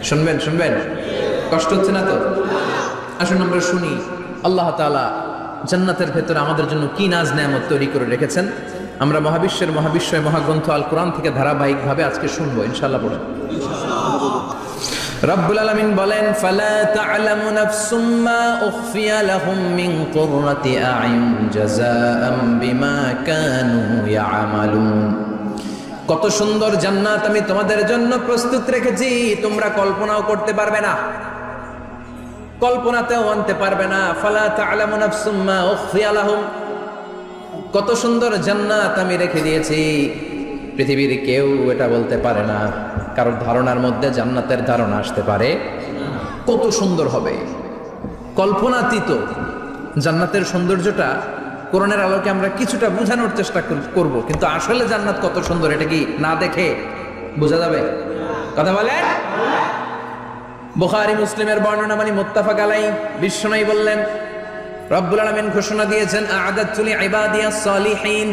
শুনবেন শুনবেন, কষ্ট হচ্ছে না তো? আসুন আমরা শুনি আল্লাহ তাআলা জান্নাতের ভেতরে আমাদের জন্য কি নাজ নেয়ামত তৈরি করে রেখেছেন। আমরা মহাবিশ্বয় মহাগ্রন্থ আল কোরআন থেকে ধারাবাহিকভাবে আজকে শুনবো ইনশাআল্লাহ। পড়েন। রব্বুল আলামিন বলেন, ফালা তা'লামু নাফসুম মা উখফিয়া লাহুম মিন কুররাতি আ'ইউন জাযাআম বিমা কানু ইয়া'মালুন। কত সুন্দর জান্নাত আমি তোমাদের জন্য প্রস্তুত রেখেছি, তোমরা কল্পনাও করতে পারবে না, কল্পনাতেও আনতে পারবে না। ফালা তা'লামু নাফসুম মা উখফিয়া লাহুম, কত সুন্দর জান্নাত আমি রেখে দিয়েছি, পৃথিবীর কেউ এটা বলতে পারে না। কারোর ধারণার মধ্যে জান্নাতের ধারণা আসতে পারে কত সুন্দর হবে, কল্পনাতীত জান্নাতের সৌন্দর্যটা কোরআনের আলোকে আমরা কিছুটা বোঝানোর চেষ্টা করব, কিন্তু আসলে জান্নাত কত সুন্দর এটা কি না দেখে বোঝা যাবে? কথা বলেন। বুখারী মুসলিমের বর্ণনা মানে মুত্তাফাক আলাইহি, বিশ্বনবী বললেন, রব্বুল আলামিন ঘোষণা দিয়েছেন, আ'আদাতু লিইবাদিয়াস সালিহিন,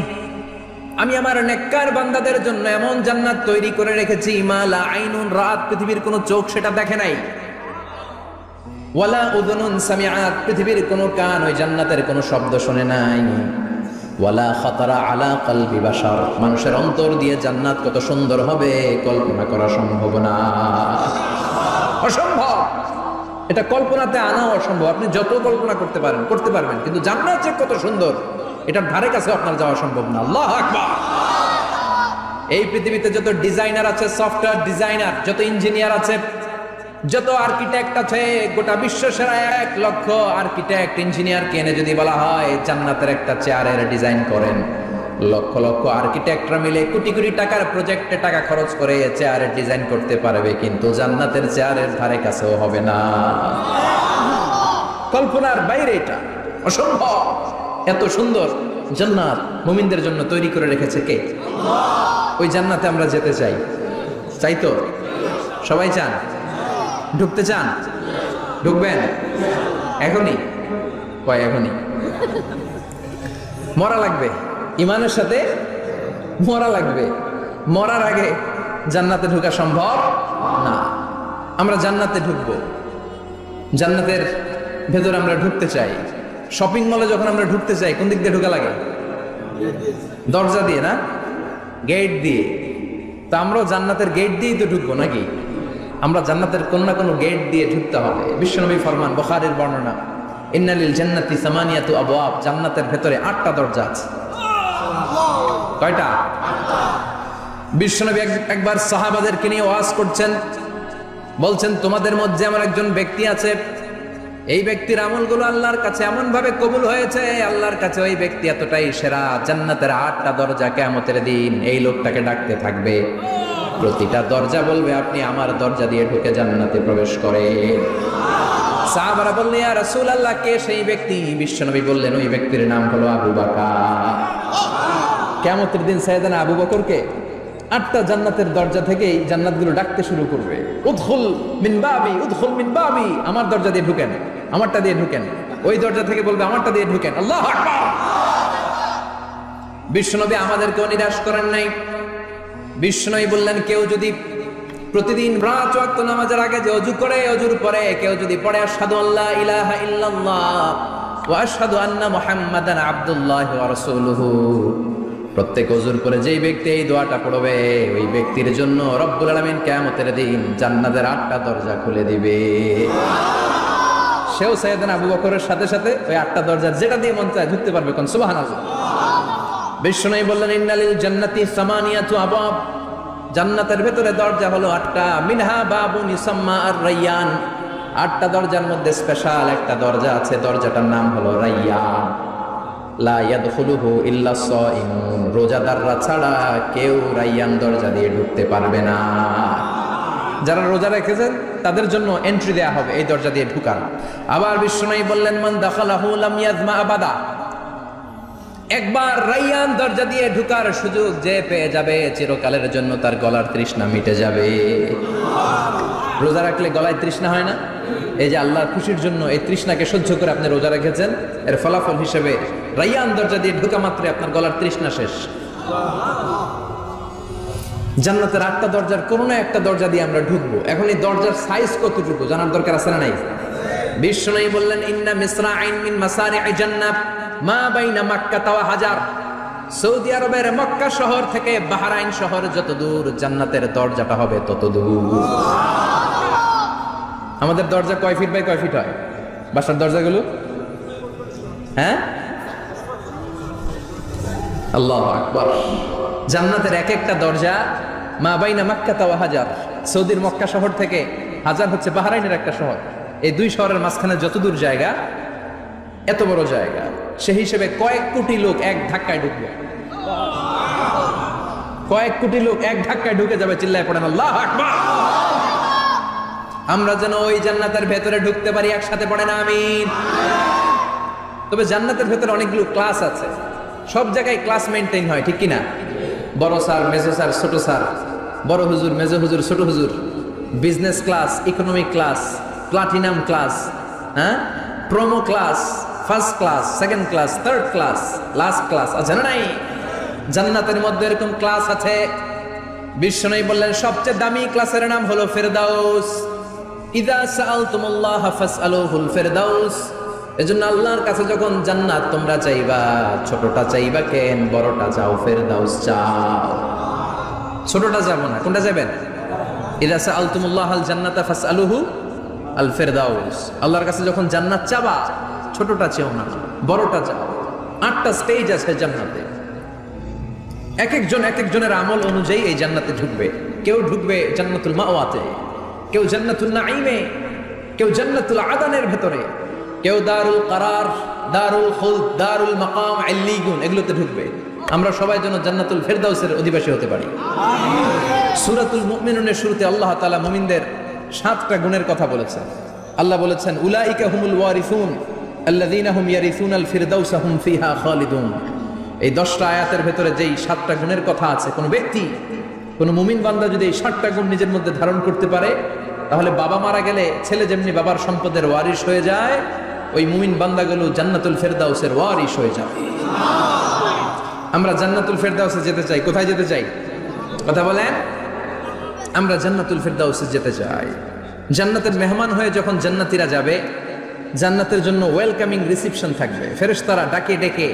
আমি আমার নেককার বান্দাদের জন্য এমন জান্নাত তৈরি করে রেখেছি, মা লা আইনুন রাত, পৃথিবীর কোনো চোখ সেটা দেখে নাই, ওয়ালা উযুনুন সামিআত, পৃথিবীর কোনো কান ওই জান্নাতের কোনো শব্দ শুনে নাই, ওয়ালা খাতারা আলা কলবি বাশার, মানুষের অন্তর দিয়ে জান্নাত কত সুন্দর হবে কল্পনা করা সম্ভব না, অসম্ভব। এটা কল্পনাতে আনা অসম্ভব। আপনি যত কল্পনা করতে পারবেন, কিন্তু জান্নাত যে কত সুন্দর এটার ধারে কাছে আপনার যাওয়া সম্ভব না। আল্লাহু আকবার। এই পৃথিবীতে যত ডিজাইনার আছে, সফটওয়্যার ডিজাইনার, যত ইঞ্জিনিয়ার আছে, যত আর্কিটেক্ট আছে, গোটা বিশ্ব সেরা 1 লক্ষ আর্কিটেক্ট ইঞ্জিনিয়ারকে এনে যদি বলা হয় জান্নাতের একটা চেয়ারের ডিজাইন করেন, লক্ষ লক্ষ আর্কিটেক্টরা মিলে কোটি কোটি টাকার প্রজেক্টে টাকা খরচ করে চেয়ারের ডিজাইন করতে পারবে, কিন্তু জান্নাতের চেয়ারের ধারে কাছেও হবে না। কল্পনার বাইরে, এটা অসম্ভব। এত সুন্দর জান্নাত মুমিনদের জন্য তৈরি করে রেখেছে কে? ওই জান্নাতে আমরা যেতে চাই, চাই তো? সবাই চান? ঢুকতে চান? ঢুকবেন এখনই? কয় এখনই? মরা লাগবে, ইমানের সাথে মরা লাগবে। মরার আগে জান্নাতে ঢোকা সম্ভব না। আমরা জান্নাতে ঢুকবো, জান্নাতের ভেতর আমরা ঢুকতে চাই। শপিং মলে যখন আমরা ঢুকতে চাই কোন দিক দিয়ে ঢোকা লাগে? দরজা দিয়ে না, গেট দিয়ে। তা আমরাও জান্নাতের গেট দিয়েই তো ঢুকবো নাকি? আমরা জান্নাতের কোন না কোনো গেট দিয়ে ঢুকতে হবে। বিশ্বনবী ফরমান, বুখারীর বর্ণনা, ইন্না লিল জান্নাতি সামানিয়াতু আবওয়াব, জান্নাতের ভেতরে 8টা দরজা আছে। কয়টা? বিশ্বনবী একবার সাহাবাদেরকে নিয়ে ওয়াজ করছেন, বলছেন, তোমাদের মধ্যে আমার একজন ব্যক্তি আছে, এই ব্যক্তির আমলগুলো আল্লাহর কাছে এমন ভাবে কবুল হয়েছে, আল্লাহর কাছে ওই ব্যক্তি এতটাই সেরা, জান্নাতের 8টা দরজা কিয়ামতের দিন এই লোকটাকে ডাকতে থাকবে, প্রতিটা দরজা বলবে আপনি আমার দরজা দিয়ে ঢুকে জান্নাতে প্রবেশ করেন। সাহাবারা বললেন, ইয়া রাসূলুল্লাহ, কে সেই ব্যক্তি? বিশ্বনবী বললেন, ওই ব্যক্তির নাম হলো আবু বকর। কিয়ামতের দিন সাইয়েদনা আবু বকরকে 8টা জান্নাতের দরজা থেকেই জান্নাতগুলো ডাকতে শুরু করবে, উদখুল মিন বাবি, উদখুল মিন বাবি, আমার দরজা দিয়ে ঢুকেন, আমারটা দিয়ে ঢুকেন। ওই দরজা থেকে বলবে আমারটা দিয়ে ঢুকেন। আল্লাহু আকবার। বিশ্বনবী আমাদেরকেও নিরাশ করেন নাই। বিশ্বনবী বললেন, কেউ যদি প্রতিদিন 5 ওয়াক্ত নামাজের আগে যে ওযু করে, ওযুর পরে কেউ যদি পড়ে আশহাদু আল্লা ইলাহা ইল্লাল্লাহ ওয়া আশহাদু আন্না মুহাম্মাদান আবদুল্লাহি ওয়া রাসূলুহু, প্রত্যেক ওযুর পরে যেই ব্যক্তি এই দোয়াটা পড়বে, ওই ব্যক্তির জন্য রব্বুল আলামিন কিয়ামতের দিন জান্নাতের 8টা দরজা খুলে দিবে। সেও সাইয়েদনা আবু বকরের সাথে সাথে ওই 8টা দরজা যেটা দিয়ে মন চায় ঢুকতে পারবে। কোন সুবহানাল্লাহ। বিশ্বনবী বললেন, ইন্নালিল জান্নাতি সামানিয়াতু আবওয়াব, জান্নাতের ভেতরে দরজা হলো 8টা, মিনহা বাবুন ইউসাম্মা আর-রায়্যান, 8টা দরজার মধ্যে স্পেশাল একটা দরজা আছে, দরজাটার নাম হলো রায়্যান। লা ইয়াদখুলুহু ইল্লা সাইমুন, রোজাদাররা ছাড়া কেউ রায়্যান দরজা দিয়ে ঢুকতে পারবে না। যারা রোজা রেখেছেন তাদের জন্য এন্ট্রি দেয়া হবে এই দরজা দিয়ে ঢুকার। আবার বিশ্বনবী বললেন, মান দাখালাহু লাম ইয়াজমা আবাদা, একবার রায়্যান দরজা দিয়ে ঢুকার সুযোগ যে পেয়ে যাবে, চিরকালের জন্য তার গলার তৃষ্ণা মিটে যাবে। রোজা রাখলে গলায় তৃষ্ণা হয় না? এই যে আল্লাহর খুশির জন্য এই তৃষ্ণাকে সহ্য করে আপনি রোজা রেখেছেন, এর ফলাফল হিসেবে রায়্যান দরজা দিয়ে ঢোকা মাত্রই আপনার গলার তৃষ্ণা শেষ। জান্নাতের 8টা দরজার কোনো না একটা দরজা দিয়ে আমরা ঢুকবো। এখন এই দরজার সাইজ কতটুকু জানার দরকার আছে না নাই? বিশ্বনবী বললেন, ইন্না মিসরাইন মিন মাসারি'i জান্নাত মা বাইনা মাক্কা ওয়া হাজার। সৌদি আরবের মক্কা শহর থেকে বাহরাইন শহর যত দূর, জান্নাতের দরজাটা হবে তত দূর। আমাদের দরজা কয় ফিট বাই কয় ফিট হয় বাসার দরজাগুলো? হ্যাঁ, আল্লাহু আকবার। জান্নাতের এক একটা দরজা মা বাইনা মাক্কা ওয়া হাজার। সৌদির মক্কা শহর থেকে হাজার হচ্ছে বাহরাইনের একটা শহর। এই দুই শহরের মাঝখানে যত দূর জায়গা, এত বড় জায়গা, সেই হিসেবে কয়েক কোটি লোক এক ধাক্কায় ঢুকবে। কয়েক কোটি লোক এক ধাক্কায় ঢুকে যাবে। চিল্লায় পড়েন আল্লাহু আকবার। আমরা যেন ওই জান্নাতের ভেতরে ঢুকতে পারি, একসাথে পড়েন আমিন। তবে জান্নাতের ভেতরে অনেকগুলো ক্লাস আছে, সব জায়গায় ক্লাস মেনটেন হয়, ঠিক কিনা? বড় স্যার, মেজো স্যার, ছোট স্যার, বড় হুজুর, মেজো হুজুর, ছোট হুজুর, business class, economic class, platinum class, হ্যাঁ, promo class, first class, second class, third class, last class আছে না নাই? জান্নাতের মধ্যে এরকম ক্লাস আছে। বিশ্বনবী বললেন সবচেয়ে দামি ক্লাসের নাম হলো ফেরদাউস। ইযা সাআলতুমুল্লাহ ফাসআলুহুল ফেরদাউস। এজন্য আল্লাহর কাছে যখন জান্নাত তোমরা চাইবা, ছোটটা চাইবা কেন, বড়টা চাও, ফেরদাউস চাও। ছোটটা যাবো না, কোনটা যাবেন? ইযা সাআলতুমুল্লাহাল জান্নাতা ফাসআলুহু আল ফেরদাউস। আল্লাহর কাছে যখন জান্নাত চাবা, ছোটটা চেও না, বড়টা চাও। 8টা স্টেজ আছে জান্নাতে। এক একজনের আমল অনুযায়ী এই জান্নাতে ঢুকবে। কেউ ঢুকবে জান্নাতুল মাওয়াতে, কেউ জান্নাতুল নাঈমে, কেউ জান্নাতুল আদানের ভেতরে, কেউ দারুল কারার, দারুল খুলদ, দারুল মাকাম, ইল্লিগুন, এগুলোতে ঢুকবে। আমরা সবাই যেন জান্নাতুল ফেরদাউসের অধিবাসী হতে পারি। সূরাতুল মুমিনুনের শুরুতে আল্লাহ তাআলা মুমিনদের 7টা গুণের কথা বলেছেন। আল্লাহ বলেছেন, উলাইকা হুমুল ওয়ারিসুন আল্লাযীনা হুম ইয়ারিসুনাল ফিরদাউসা হুম ফিহা খালিদুন। এই 10টা আয়াতের ভেতরে যেই 7টা গুণের কথা আছে, কোন ব্যক্তি, কোন মুমিন বান্দা যদি এই 7টা গুণ নিজের মধ্যে ধারণ করতে পারে, তাহলে বাবা মারা গেলে ছেলে যেমনি বাবার সম্পদের ওয়ারিশ হয়ে যায়, ওই মুমিন বান্দাগুলো জান্নাতুল ফেরদাউসের ওয়ারিশ হয়ে যায়। আমরা জান্নাতুল ফেরদাউসে যেতে চাই। কোথায় যেতে চাই? কথা বলেন। আমরা জান্নাতুল ফেরদাউসে যেতে চাই। জান্নাতের মেহমান হয়ে যখন জান্নাতীরা যাবে, জান্নাতের জন্য ওয়েলকামিং রিসিপশন থাকবে। ফেরেশতারা ডাকে ডেকে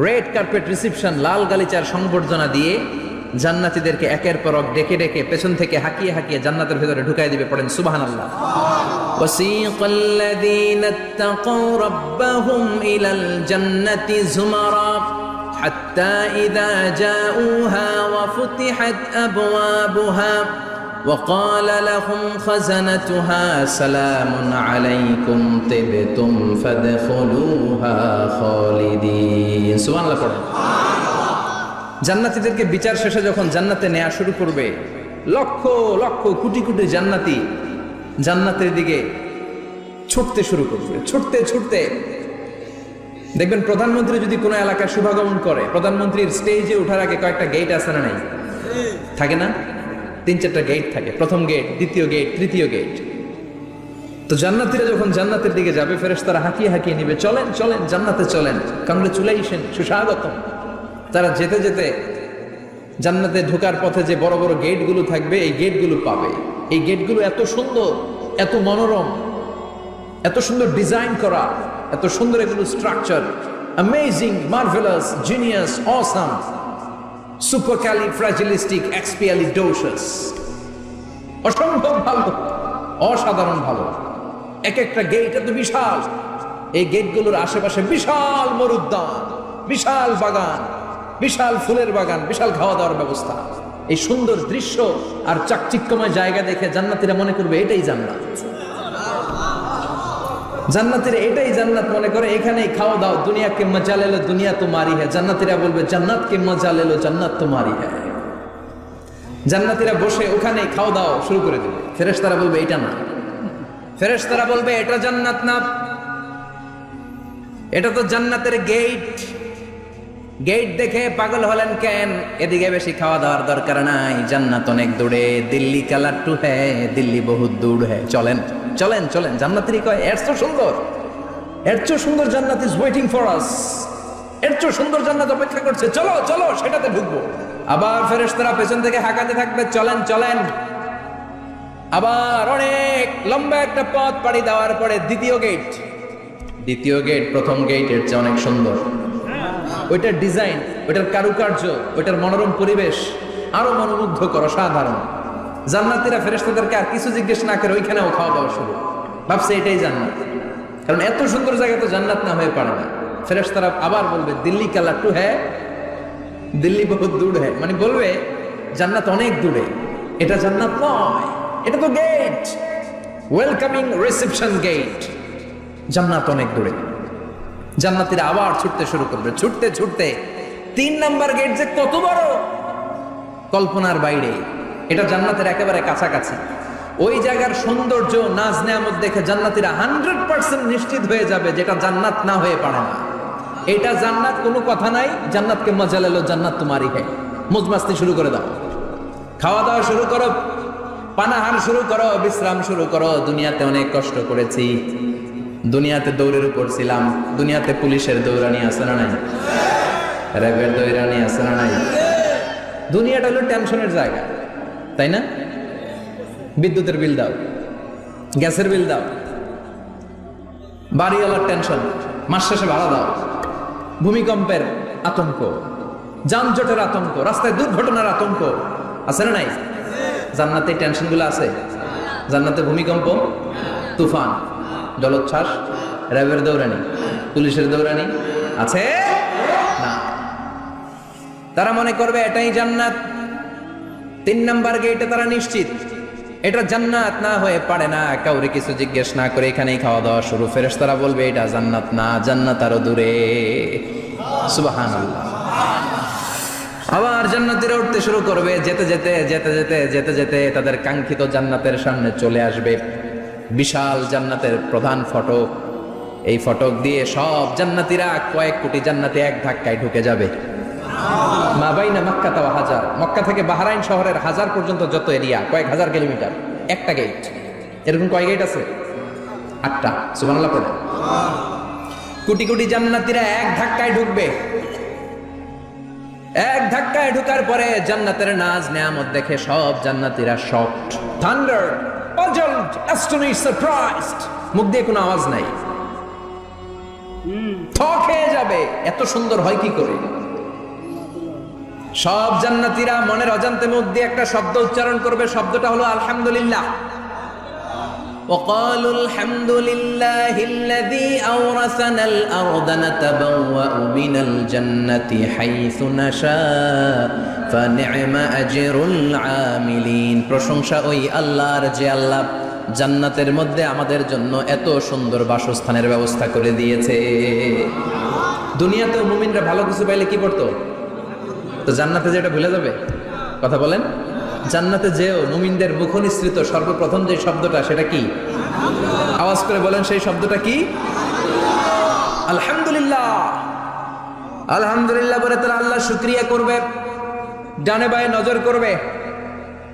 রেড কার্পেট রিসিপশন, লাল গালিচার সংবর্ধনা দিয়ে জান্নাতীদেরকে একের পর এক ডেকে ডেকে পেছন থেকে হাঁকিয়ে হাঁকিয়ে জান্নাতের ভিতরে ঢুকাই দিবে। পড়েন সুবহানাল্লাহ। ওয়াসিকাল্লাযীনা ইত্তাকাউ রাব্বাহুম ইলাল জান্নাতি যুমারা হাত্তা ইযা জাউহা ওয়া ফুতিহাত আবওয়াবুহা وقال لهم خزنتها سلام عليكم طبتم فادخلوها خالدين সুবহান আল্লাহ। পড়েন। জান্নাতীদেরকে বিচার শেষে যখন জান্নাতে নেওয়া শুরু করবে, লক্ষ লক্ষ কোটি কোটি জান্নাতি জান্নাতের দিকে ছুটতে শুরু করবে। ছুটতে ছুটতে দেখবেন প্রধানমন্ত্রী যদি কোনো এলাকায় শুভাগমন করে, প্রধানমন্ত্রীর স্টেজে ওঠার আগে কয়েকটা গেট আছে না নাই? থাকে না? 3-4টা গেট থাকে। প্রথম গেট, দ্বিতীয় গেট, তৃতীয় গেট। তো জান্নাতীরা যখন জান্নাতের দিকে যাবে, ফেরেশতারা হাঁকিয়ে হাঁকিয়ে নিবে, চলেন চলেন জান্নাতে চলেন, কংগ্রেচুলেশন, সুস্বাগতম। তারা যেতে যেতে জান্নাতে ঢোকার পথে যে বড় বড় গেটগুলো থাকবে, এই গেটগুলো পাবে। এই গেটগুলো এত সুন্দর, এত মনোরম, এত সুন্দর ডিজাইন করা, এত সুন্দর এগুলো structure, amazing, marvellous, genius, awesome, supercalifragilisticexpialidocious, অসম্ভব ভালো, অসাধারণ ভালো। এক একটা গেট এত বিশাল। এই গেটগুলোর আশেপাশে বিশাল মরুদ্যান, বিশাল বাগান, বিশাল ফুলের বাগান, বিশাল খাওয়া দাওয়ার ব্যবস্থা। এই সুন্দর দৃশ্য আর চাকচিক্যময় জায়গা দেখে জান্নাতীরা মনে করবে এটাই জান্নাত। জান্নাতীরা এটাই জান্নাত মনে করে, এখানেই খাওয়া দাও। দুনিয়া কে মজা লে লো, দুনিয়া তোমারি হ্যায়। জান্নাতীরা বলবে জান্নাত কে মজা লে লো, জান্নাত তোমারি হ্যায়। জান্নাতীরা বসে ওখানেই খাওয়া দাও শুরু করে দেবে। ফেরেশতারা বলবে এটা না, ফেরেশতারা বলবে এটা জান্নাত না, এটা তো জান্নাতের গেট। গেট দেখে পাগল হলেন কেন? এদিকে বেশি খাওয়া দাওয়ার দরকার নাই, জান্নাত অনেক দূরে। দিল্লি কা লাট্টু হ্যায়, দিল্লি বহুত দূর হ্যায়। চলেন চলেন চলেন। জান্নাতেরই কয় এর তো সুন্দর, এর চেয়ে সুন্দর জান্নাত ইজ ওয়েটিং ফর আস। এর চেয়ে সুন্দর জান্নাত অপেক্ষা করছে, চলো চলো সেটাতে ঢুকবো। আবার ফেরেশতারা পেছন থেকে হাঁকাতে থাকবে, চলেন চলেন। আবার অনেক লম্বা একটা পথ পাড়ি দেওয়ার পরে দ্বিতীয় গেট প্রথম গেটের চেয়ে অনেক সুন্দর। ওইটার ডিজাইন, ওইটার কারুকার্য, ওইটার মনোরম পরিবেশ আরো মনোমুগ্ধকর, অসাধারণ। জান্নাতীরা ফেরেশতাদেরকে আর কিছু জিজ্ঞেস না করে ওইখানেও খাওয়া দাওয়া শুরু। ভাবছে এটাই জান্নাত, কারণ এত সুন্দর জায়গা তো জান্নাত না হয়ে পারে না। ফেরেশতারা আবার বলবে দিল্লি কা লাট্টু হ্যাঁ, দিল্লি বহুত দূর হ্যাঁ, মানে বলবে জান্নাত অনেক দূরে, এটা জান্নাত নয়, এটা তো গেট, ওয়েলকামিং রিসেপশন গেট, জান্নাত অনেক দূরে। জান্নাতীরা আবার ছুটতে শুরু করবে, ছুটতে ছুটতে 3 নাম্বার গেট যে কত বড়, কল্পনার বাইরে। এটা জান্নাতের একেবারে কাছাকাছি। ওই জায়গার সৌন্দর্য, নাজ নেয়ামত দেখে জান্নাতীরা 100% নিশ্চিত হয়ে যাবে যেটা জান্নাত না হয়ে পারে না। এটা জান্নাত, কোনো কথা নাই। জান্নাতকে মজা লেলো, জান্নাত তোমারই হ্যাঁ। মজমাস্তি শুরু করে দাও, খাওয়া দাওয়া শুরু করো, পানাহার শুরু করো, বিশ্রাম শুরু করো। দুনিয়াতে অনেক কষ্ট করেছি, দুনিয়াতে দৌড়ের উপর ছিলাম, দুনিয়াতে পুলিশের দৌড়ানি আছে না নাই, র্যাবের দৌড়ানি আছে না নাই। দুনিয়াটা হলো টেনশনের জায়গা, তাই না? বিদ্যুতের বিল দাও, গ্যাসের বিল দাও, বাড়িওয়ালার টেনশন, মাস শেষে ভাড়া দাও, ভূমিকম্পের আতঙ্ক, যানজটের আতঙ্ক, রাস্তায় দুর্ঘটনার আতঙ্ক আছে না নাই? জান্নাতে টেনশনগুলো আছে। জান্নাতে ভূমিকম্প, তুফান, জলোচ্ছ্বাস, র্যাবের দৌড়ানি, পুলিশের দৌড়ানি আছে না। তারা মনে করবে এটাই জান্নাত। 3 নাম্বার গেটে তারা নিশ্চিত এটা জান্নাত না হয়ে পারে না। কাউরে কিছু জিজ্ঞেস না করে এখানেই খাওয়া দাওয়া শুরু। ফেরেশতারা বলবে এটা জান্নাত না, জান্নাত আরো দূরে। সুবহানাল্লাহ। আবার জান্নাতীরা উঠতে শুরু করবে, যেতে যেতে যেতে যেতে যেতে যেতে তাদের কাঙ্ক্ষিত জান্নাতের সামনে চলে আসবে। বিশাল জান্নাতের প্রধান ফটক, এই ফটক দিয়ে সব জান্নাতীরা, কয়েক কোটি জান্নাতি এক ধাক্কায় ঢুকে যাবে। মা বাইনা মক্কা তাও হাজার, মক্কা থেকে বাহরাইন শহরের হাজার পর্যন্ত যত এরিয়া, কয়েক হাজার কিলোমিটার, একটা গেট। এরকম কয় গেট আছে? 8টা। সুবহানাল্লাহ পড়ে। কোটি কোটি জান্নাতীরা এক ধাক্কায় ঢুকবে। এক ধাক্কায় ঢুকার পরে জান্নাতের নাজ নেয়ামত দেখে সব জান্নাতীরা shocked, thunder, puzzled, astonished, surprised. মুখ দিয়ে কোনো আওয়াজ নাই, থক হয়ে যাবে। এত সুন্দর হয় কি করে? সব জান্নাতীরা মনের অজান্তে মুখ দিয়ে একটা শব্দ উচ্চারণ করবে। শব্দটা হলো আলহামদুলিল্লাহ। وقالوا الحمد لله الذي أورثنا الأرض نتبوأ من الجنة حيث نشاء فنعم أجر العاملين। প্রশংসা ওই আল্লাহর যে আল্লাহ জান্নাতের মধ্যে আমাদের জন্য এত সুন্দর বাসস্থানের ব্যবস্থা করে দিয়েছে। দুনিয়াতেও মুমিনরা ভালো কিছু পাইলে কি করতো? তো জান্নাতে যেটা ভুলে যাবে? কথা বলেন। জান্নাতে যেও মুমিনদের মুখ নিঃসৃত সর্বপ্রথম যে শব্দটা, সেটা কি? আওয়াজ করে বলেন, সেই শব্দটা কি? আলহামদুলিল্লাহ। আলহামদুলিল্লাহ বলে তারা আল্লাহ শুকরিয়া করবে। ডানে বায়ে নজর করবে,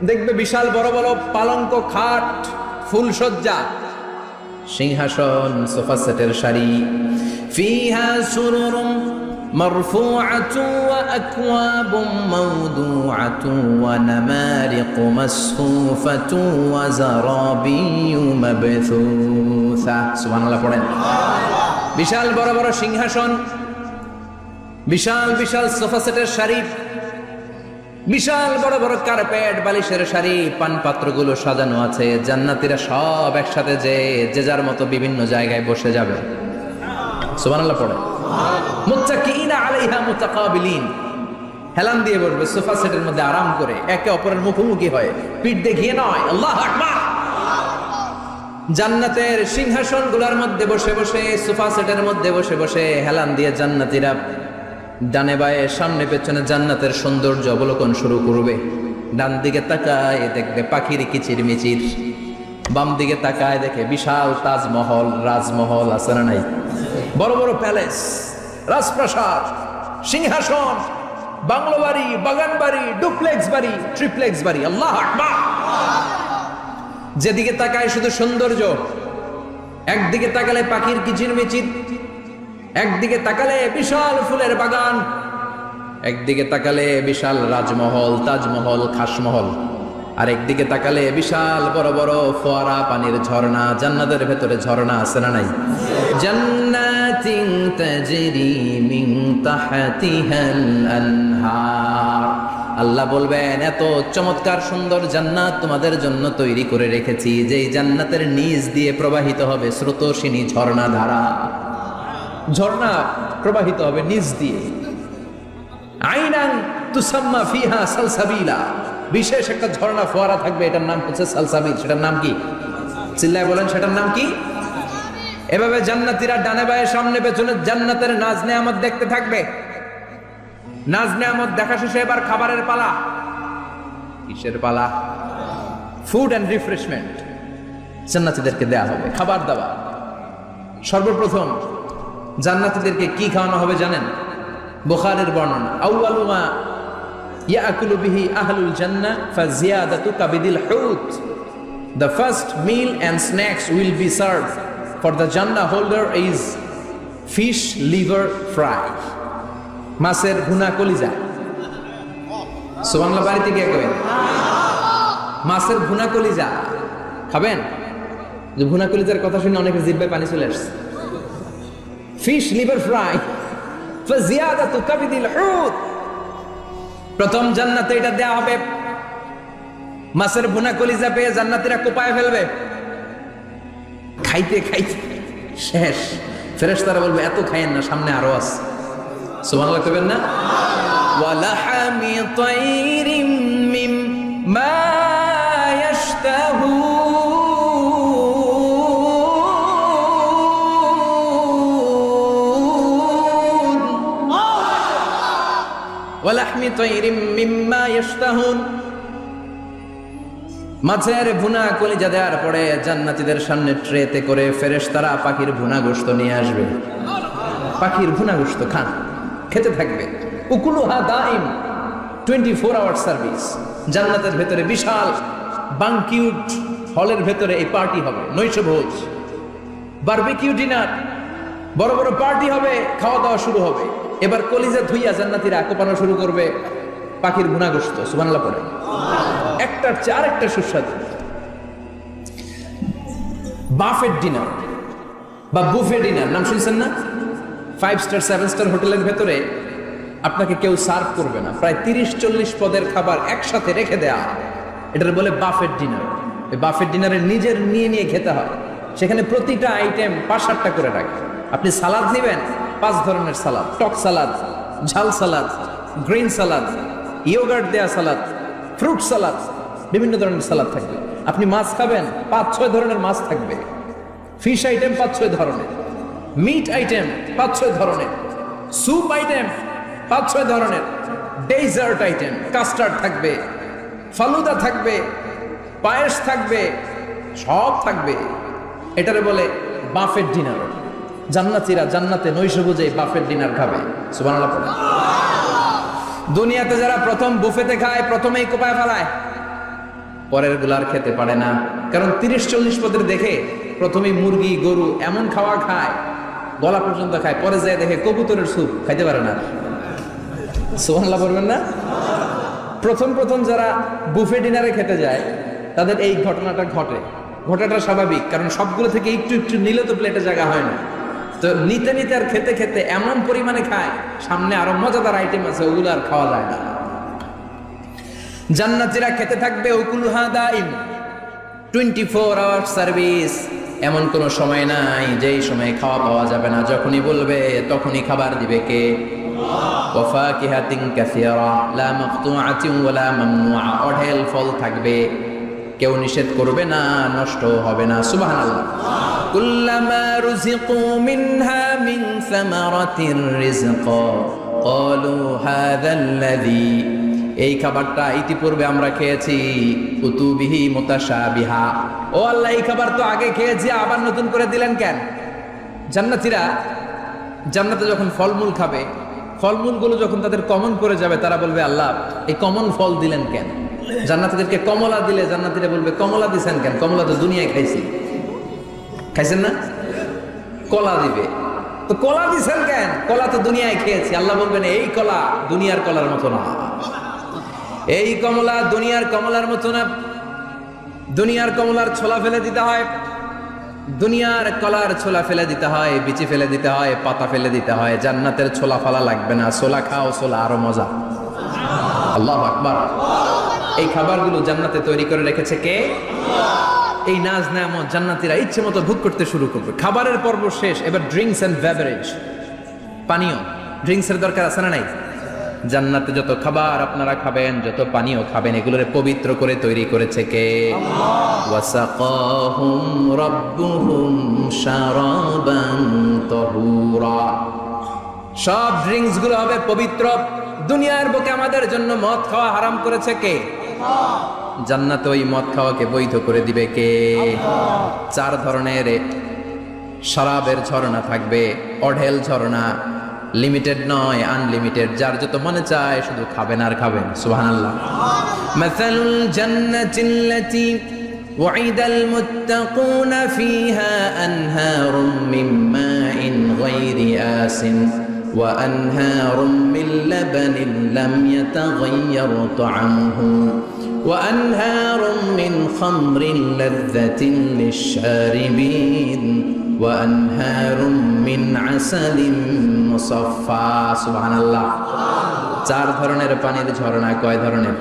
দেখবে বিশাল বড় বড় পালঙ্ক, খাট, ফুলসজ্জা, সিংহাসন, সোফা সেটের সারি। ফিহা সুরুরুম মারফুআতু ওয়া আকওয়াবুম মাওদুআতু ওয়া নামারিকু মাসফুফাতু ওয়া যারাবিয়্যু মাবথুসা। সুবহানাল্লাহ পড়েন। বিশাল বড় বড় সিংহাসন, বিশাল বিশাল সোফা সেটের সারি, বিশাল বড় বড় কার্পেট, বালিশের শাড়ি, পানপাত্রগুলো সাজানো আছে। জান্নাতীরা সব একসাথে যে যার মতো বিভিন্ন জায়গায় বসে যাবে। সুবহানাল্লাহ পড়ে। মুত্তাকিইনা আলাইহা মুতাকাবিলিন, হেলান দিয়ে বসবে সোফা সেটের মধ্যে আরাম করে, একে অপরের মুখোমুখি হয়ে, পিঠ দেখিয়ে নয়। আল্লাহু আকবার। জান্নাতের সিংহাসনগুলোর মধ্যে বসে বসে, সোফা সেটের মধ্যে বসে বসে হেলান দিয়ে জান্নাতীরা ডানে বায়ে, সামনে পেছনে জান্নাতের সৌন্দর্য অবলোকন শুরু করবে। ডান দিকে তাকায় দেখবে পাখির কিচির মিচির, বাম দিকে তাকায় দেখে বিশাল তাজমহল, রাজমহল আছে না নাই? বড় বড় প্যালেস, রাজপ্রাসাদ, সিংহাসন, বাংলো বাড়ি, বাগান বাড়ি, ডুপ্লেক্স বাড়ি, ট্রিপ্লেক্স বাড়ি। আল্লাহু আকবার। যেদিকে তাকায় শুধু সৌন্দর্য। একদিকে তাকালে পাখির কিচির মিচির, একদিকে তাকালে বিশাল ফুলের বাগান, একদিকে তাকালে বিশাল রাজমহল, তাজমহল, খাসমহল, আর একদিকে তাকালে বিশাল বড় বড় ফোয়ারা, পানির ঝর্ণা। জান্নাতের ভেতরে ঝর্ণা আছে না নাই? জান্নাতিন তাজরি মিন তাহতিহাল আনহার। আল্লাহ বলবেন, এত চমৎকার সুন্দর জান্নাত তোমাদের জন্য তৈরি করে রেখেছি, যেই জান্নাতের নিচ দিয়ে প্রবাহিত হবে স্রোতস্বিনী ঝর্ণা ধারা। ঝর্ণা প্রবাহিত হবে নিচ দিয়ে। আইনান তুসাম্মা ফিহা সালসাবিলা, বিশেষ একটা ঝর্ণা ফোয়ারা থাকবে, এটার নাম হচ্ছে সালসাবিল। সেটার নাম কি? চিল্লায় বলেন, সেটার নাম কি? এভাবে জান্নাতীরা ডানে বায়ে সামনে পেছনে জান্নাতের নাজ নেয়ামত দেখতে থাকবে। নাজ নেয়ামত দেখা শেষে এবার খাবারের পালা। কিসের পালা? ফুড অ্যান্ড রিফ্রেশমেন্ট জান্নাতীদেরকে দেয়া হবে, খাবার দাবার। সর্বপ্রথম জান্নাতীদেরকে কি খাওয়ানো হবে জানেন? বুখারীর বর্ণনা, আউয়ালু মা ইয়াকুলু বিহি আহলুল জান্নাহ ফাজিয়াদাতু কাবিদিল হুত। The first meal and snacks will be served for the Jannah holder is fish liver fry. মাছের ভুনা কলিজা। সুবহানাল্লাহ, বাড়িতে গিয়ে কইবেন মাছের ভুনা কলিজা খাবেন। যে ভুনা কলিজার কথা শুনে অনেকের জিহ্বায় পানি চলে আসছে। ফিশ লিভার ফ্রাই ফাজিয়াদাতু কাবিদিল হুত। প্রথম জান্নাতে এটা দেয়া হবে। মাছের ভুনা কলিজা পেয়ে জান্নাতীরা কোপায় ফেলবে, খাইতে খাইতে শেষ। ফেরেশতারা বলবে, এত খাইয়েন না, সামনে আরো আছে। সুবহানাল্লাহ কইবেন না? ওয়ালাহামি তাইরিম মিম্মা ইয়াশতাহুন। ওয়ালাহমি তাইরিম মিম্মা ইয়াশতাহুন। মাছের ভুনা কলিজা দেওয়ার পরে জান্নাতীদের সামনে ট্রেতে করে ফেরেশতারা পাখির ভুনা গোশত নিয়ে আসবে। পাখির ভুনা গোশত খান, খেতে থাকবে। উকুলুহা দাইম, 24 আওয়ার সার্ভিস। জান্নাতের ভেতরে বিশাল বানকিউট হলের ভেতরে এই পার্টি হবে, নৈশভোজ, বারবিকিউ ডিনার, বড় বড় পার্টি হবে, খাওয়া দাওয়া শুরু হবে। এবার কলিজা ধুইয়া জান্নাতীরা কোপানো শুরু করবে পাখির ভুনা গোশত। সুবহানাল্লাহ পড়ে। একটার চেয়ে আরেকটা সুস্বাদু। বাফেট ডিনার বা বুফে ডিনার নাম শুনছেন না? 5 স্টার 7 স্টার হোটেলের ভেতরে আপনাকে কেউ সার্ভ করবে না, প্রায় 30-40 পদের খাবার একসাথে রেখে দেয়া, এটার বলে বাফেট ডিনার। এই বাফেট ডিনারে নিজের নিয়ে নিয়ে খেতে হয়। সেখানে প্রতিটা আইটেম 5-8টা করে রাখে। আপনি সালাদ নেবেন, 5 ধরনের সালাদ, টক সালাদ, ঝাল সালাদ, গ্রিন সালাদ, ইয়োগার্ট দেয়া সালাদ, ফ্রুট সালাদ, বিভিন্ন ধরনের সালাদ থাকবে। আপনি মাছ খাবেন, 5-6 ধরনের মাছ থাকবে। ফিশ আইটেম 5-6 ধরনের, মিট আইটেম 5-6 ধরনের, স্যুপ আইটেম 5-6 ধরনের, ডেজার্ট আইটেম, কাস্টার্ড থাকবে, ফালুদা থাকবে, পায়েস থাকবে, সব থাকবে। এটারে বলে বাফেট ডিনার। জান্নাতীরা জান্নাতে নৈশভোজে বাফেট ডিনার খাবে। সুবহানাল্লাহ পড়ে। দুনিয়াতে যারা প্রথম বুফেতে খায়, প্রথমেই কোপায় ফেলায়, পরের গুলার খেতে পারে না। কারণ 30-40 পদের দেখে প্রথমেই মুরগি, গরু এমন খাওয়া খায়, গলা পর্যন্ত খায়, পরে যায় দেখে কবুতরের স্যুপ, খাইতে পারে না। সুবহানাল্লাহ বলবেন না? প্রথম প্রথম যারা বুফে ডিনারে খেতে যায় তাদের এই ঘটনাটা ঘটে। ঘটাটা স্বাভাবিক, কারণ সবগুলো থেকে একটু একটু নিলে তো প্লেটে জায়গা হয় না। তো নিতে নিতে আর খেতে খেতে এমন পরিমাণে খায়, সামনে আরো মজাদার আইটেম আছে, ওগুলো আর খাওয়া যায় না। জান্নাতীরা খেতে থাকবে উকুলুহা দাইম, 24 আওয়ার সার্ভিস। এমন কোন সময় নাই যেই সময় খাওয়া পাওয়া যাবে না। যখনই বলবে তখনই খাবার দিবে কে? ওয়াফাকিহাতিন কাসীরা লা মাকতুআতিন ওয়ালা মামনুআ। অঢেল ফল থাকবে, কেউ নিষেধ করবে না, নষ্ট হবে না। সুবহানাল্লাহ। কুল্লামা রুজিকু মিনহা মিন সামারাতির রিজকা ক্বালু হাযাল্লাযী, এই খাবারটা ইতিপূর্বে আমরা খেয়েছি, কুতুবিহি মুতাশাবিহা। ও আল্লাহ, এই খাবার তো আগে খেয়েছি, আবার নতুন করে দিলেন কেন? জান্নাতীরা জান্নাতে যখন ফলমূল খাবে, ফলমূলগুলো যখন তাদের কমন করে যাবে, তারা বলবে, আল্লাহ এই কমন ফল দিলেন কেন? জান্নাতীদেরকে কমলা দিলে জান্নাতীরা বলবে, কমলা দিছেন কেন? কমলা তো দুনিয়ায় খাইছি। খাইছেন না? কলা দিবে, তো কলা দিছেন কেন? কলা তো দুনিয়ায় খেয়েছি। আল্লাহ বলবেন এই কলা দুনিয়ার কলার মতো না, এই কমলা দুনিয়ার কমলার মতো না। দুনিয়ার কমলার ছোলা ফেলে দিতে হয়, দুনিয়ার কলার ছোলা ফেলে দিতে হয়, বিচি ফেলে দিতে হয়, পাতা ফেলে দিতে হয়। জান্নাতের ছোলা ফালা লাগবে না, ছোলা খাও, ছোলা আরো মজা। আল্লাহু আকবার। এই খাবারগুলো জান্নাতে তৈরি করে রেখেছে কে? এই নাজ নেয়ামত জান্নাতীরা ইচ্ছে মতো ভোগ করতে শুরু করবে। খাবারের পর্ব শেষ, এবার ড্রিঙ্কস এন্ড বেভারেজ, পানীয়। ড্রিঙ্কসের দরকার আছে না নাই? জান্নাতে যত খাবার আপনারা খাবেন, যত পানীয় খাবেন, এগুলোরে পবিত্র করে তৈরি করেছে কে? ওয়াসাকাহুম রাব্বুহুম শারাবান তাহুরা। সব ড্রিঙ্কস গুলো হবে পবিত্র। দুনিয়ার বুকে আমাদের জন্য মদ খাওয়া হারাম করেছে কে? জান্নাতে ওই মদ খাওয়াকে বৈধ করে দিবে কে? 4 ধরনের শরাবের ঝর্ণা থাকবে, অঢেল ঝর্ণা, লিমিটেড নয়, আনলিমিটেড। যার যত মনে চায় শুধু খাবেন আর খাবেন। সুবহানাল্লাহ। মাসালুল জান্নাতিল্লাতী ওয়াইদাল মুত্তাকুনা ফিহা আনহারুম মিন মাইন গায়রি আসিন ওয়া আনহারুম মিন লাবানিন লাম ইয়াতাগায়্যার তা'আমুহু وأنهار من خمر لذة للشاربين وأنهار من عسل مصفى سبحان الله 4 ধরনের পানির ঝর্ণা। কয় ধরনের?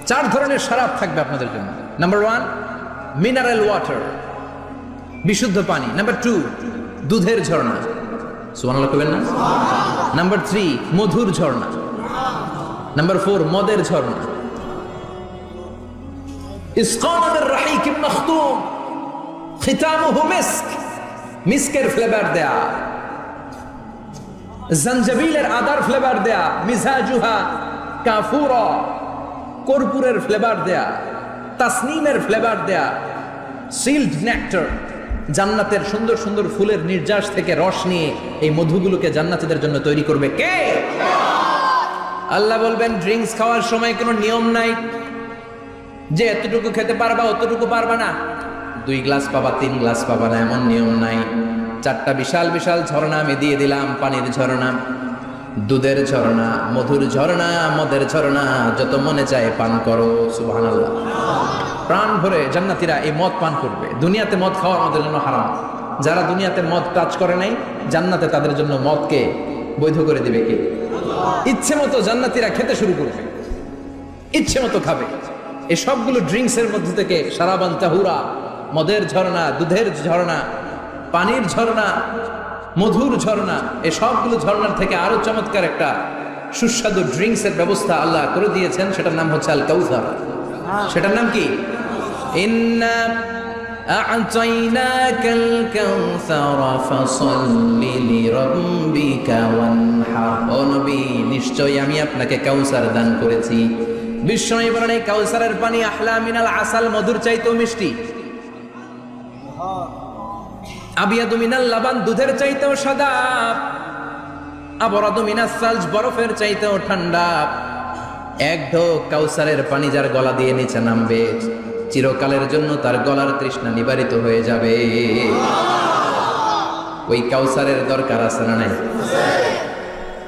4 ধরনের শরাব থাকবে আপনাদের জন্য। নাম্বার 1 মিনারেল ওয়াটার, বিশুদ্ধ পানি। নাম্বার 2 দুধের ঝর্ণা, সুবহানাল্লাহ কইবেন না? নাম্বার 3 মধুর ঝর্ণা। নাম্বার 4 মদের ঝর্ণা। ইসকানা মির রাহিকিম মাখতুম খিতামুহু মিস্ক, মিস্কের ফ্লেভার দেয়া। জানজাবিলের আদার ফ্লেভার দেয়া। মিজাজুহা কাফুরা, কর্পূরের ফ্লেভার দেয়া। তাসনিমের ফ্লেভার দেয়া। সিল্ড নেক্টার, জান্নাতের সুন্দর সুন্দর ফুলের নির্যাস থেকে রস নিয়ে এই মধুগুলোকে জান্নাতীদের জন্য তৈরি করবে কে? আল্লাহ বলবেন ড্রিঙ্কস খাওয়ার সময় কোনো নিয়ম নাই যে এতটুকু খেতে পারবা অতটুকু পারবা না, 2 গ্লাস পাবা 3 গ্লাস পাবা না, এমন নিয়ম নাই। 4টা বিশাল বিশাল ঝর্ণা আমি দিয়ে দিলাম। পানির ঝর্ণা, দুধের ঝর্ণা, মধুর ঝর্ণা, মদের ঝর্ণা। যত মনে চায় পান করো। সুবহানাল্লাহ। প্রাণ ভরে জান্নাতীরা এই মদ পান করবে। দুনিয়াতে মদ খাওয়া আমাদের জন্য হারাম। যারা দুনিয়াতে মদ টাচ করে নাই, জান্নাতে তাদের জন্য মদকে বৈধ করে দিবে কে? ইচ্ছে মতো জান্নাতীরা খেতে শুরু করবে, ইচ্ছে মতো খাবে। এই সবগুলো ড্রিঙ্কসের মধ্যে থেকে শারাবান তাহুরা, মদের ঝর্ণা, দুধের ঝর্ণা, পানির ঝর্ণা, মধুর ঝর্ণা, এই সবগুলো ঝর্ণার থেকে আরো চমৎকার একটা সুস্বাদু ড্রিঙ্কসের ব্যবস্থা আল্লাহ করে দিয়েছেন। সেটার নাম হচ্ছে আল কাউসার। সেটার নাম কি? ইন্না আ'তাইনাকাল কাউসার ফাসাল্লি লিরাব্বিকা ওয়ানহার। ও নবী, নিশ্চয়ই আমি আপনাকে কাউসার দান করেছি। বিশ্বনবী বলেন এই কাউসারের পানি আহলা মিনাল আসাল, মধুর চাইতেও মিষ্টি। আবিয়াদু মিনাল লাবান, দুধের চাইতেও সাদা। আবরাদু মিনাস সালজ, বরফের চাইতেও ঠান্ডা। এক ঢোক কাউসারের পানি যার গলা দিয়ে নিচে নামবে, চিরকালের জন্য তার গলার তৃষ্ণা নিবারিত হয়ে যাবে। ওই কাউসারের দরকার আছে না নাই?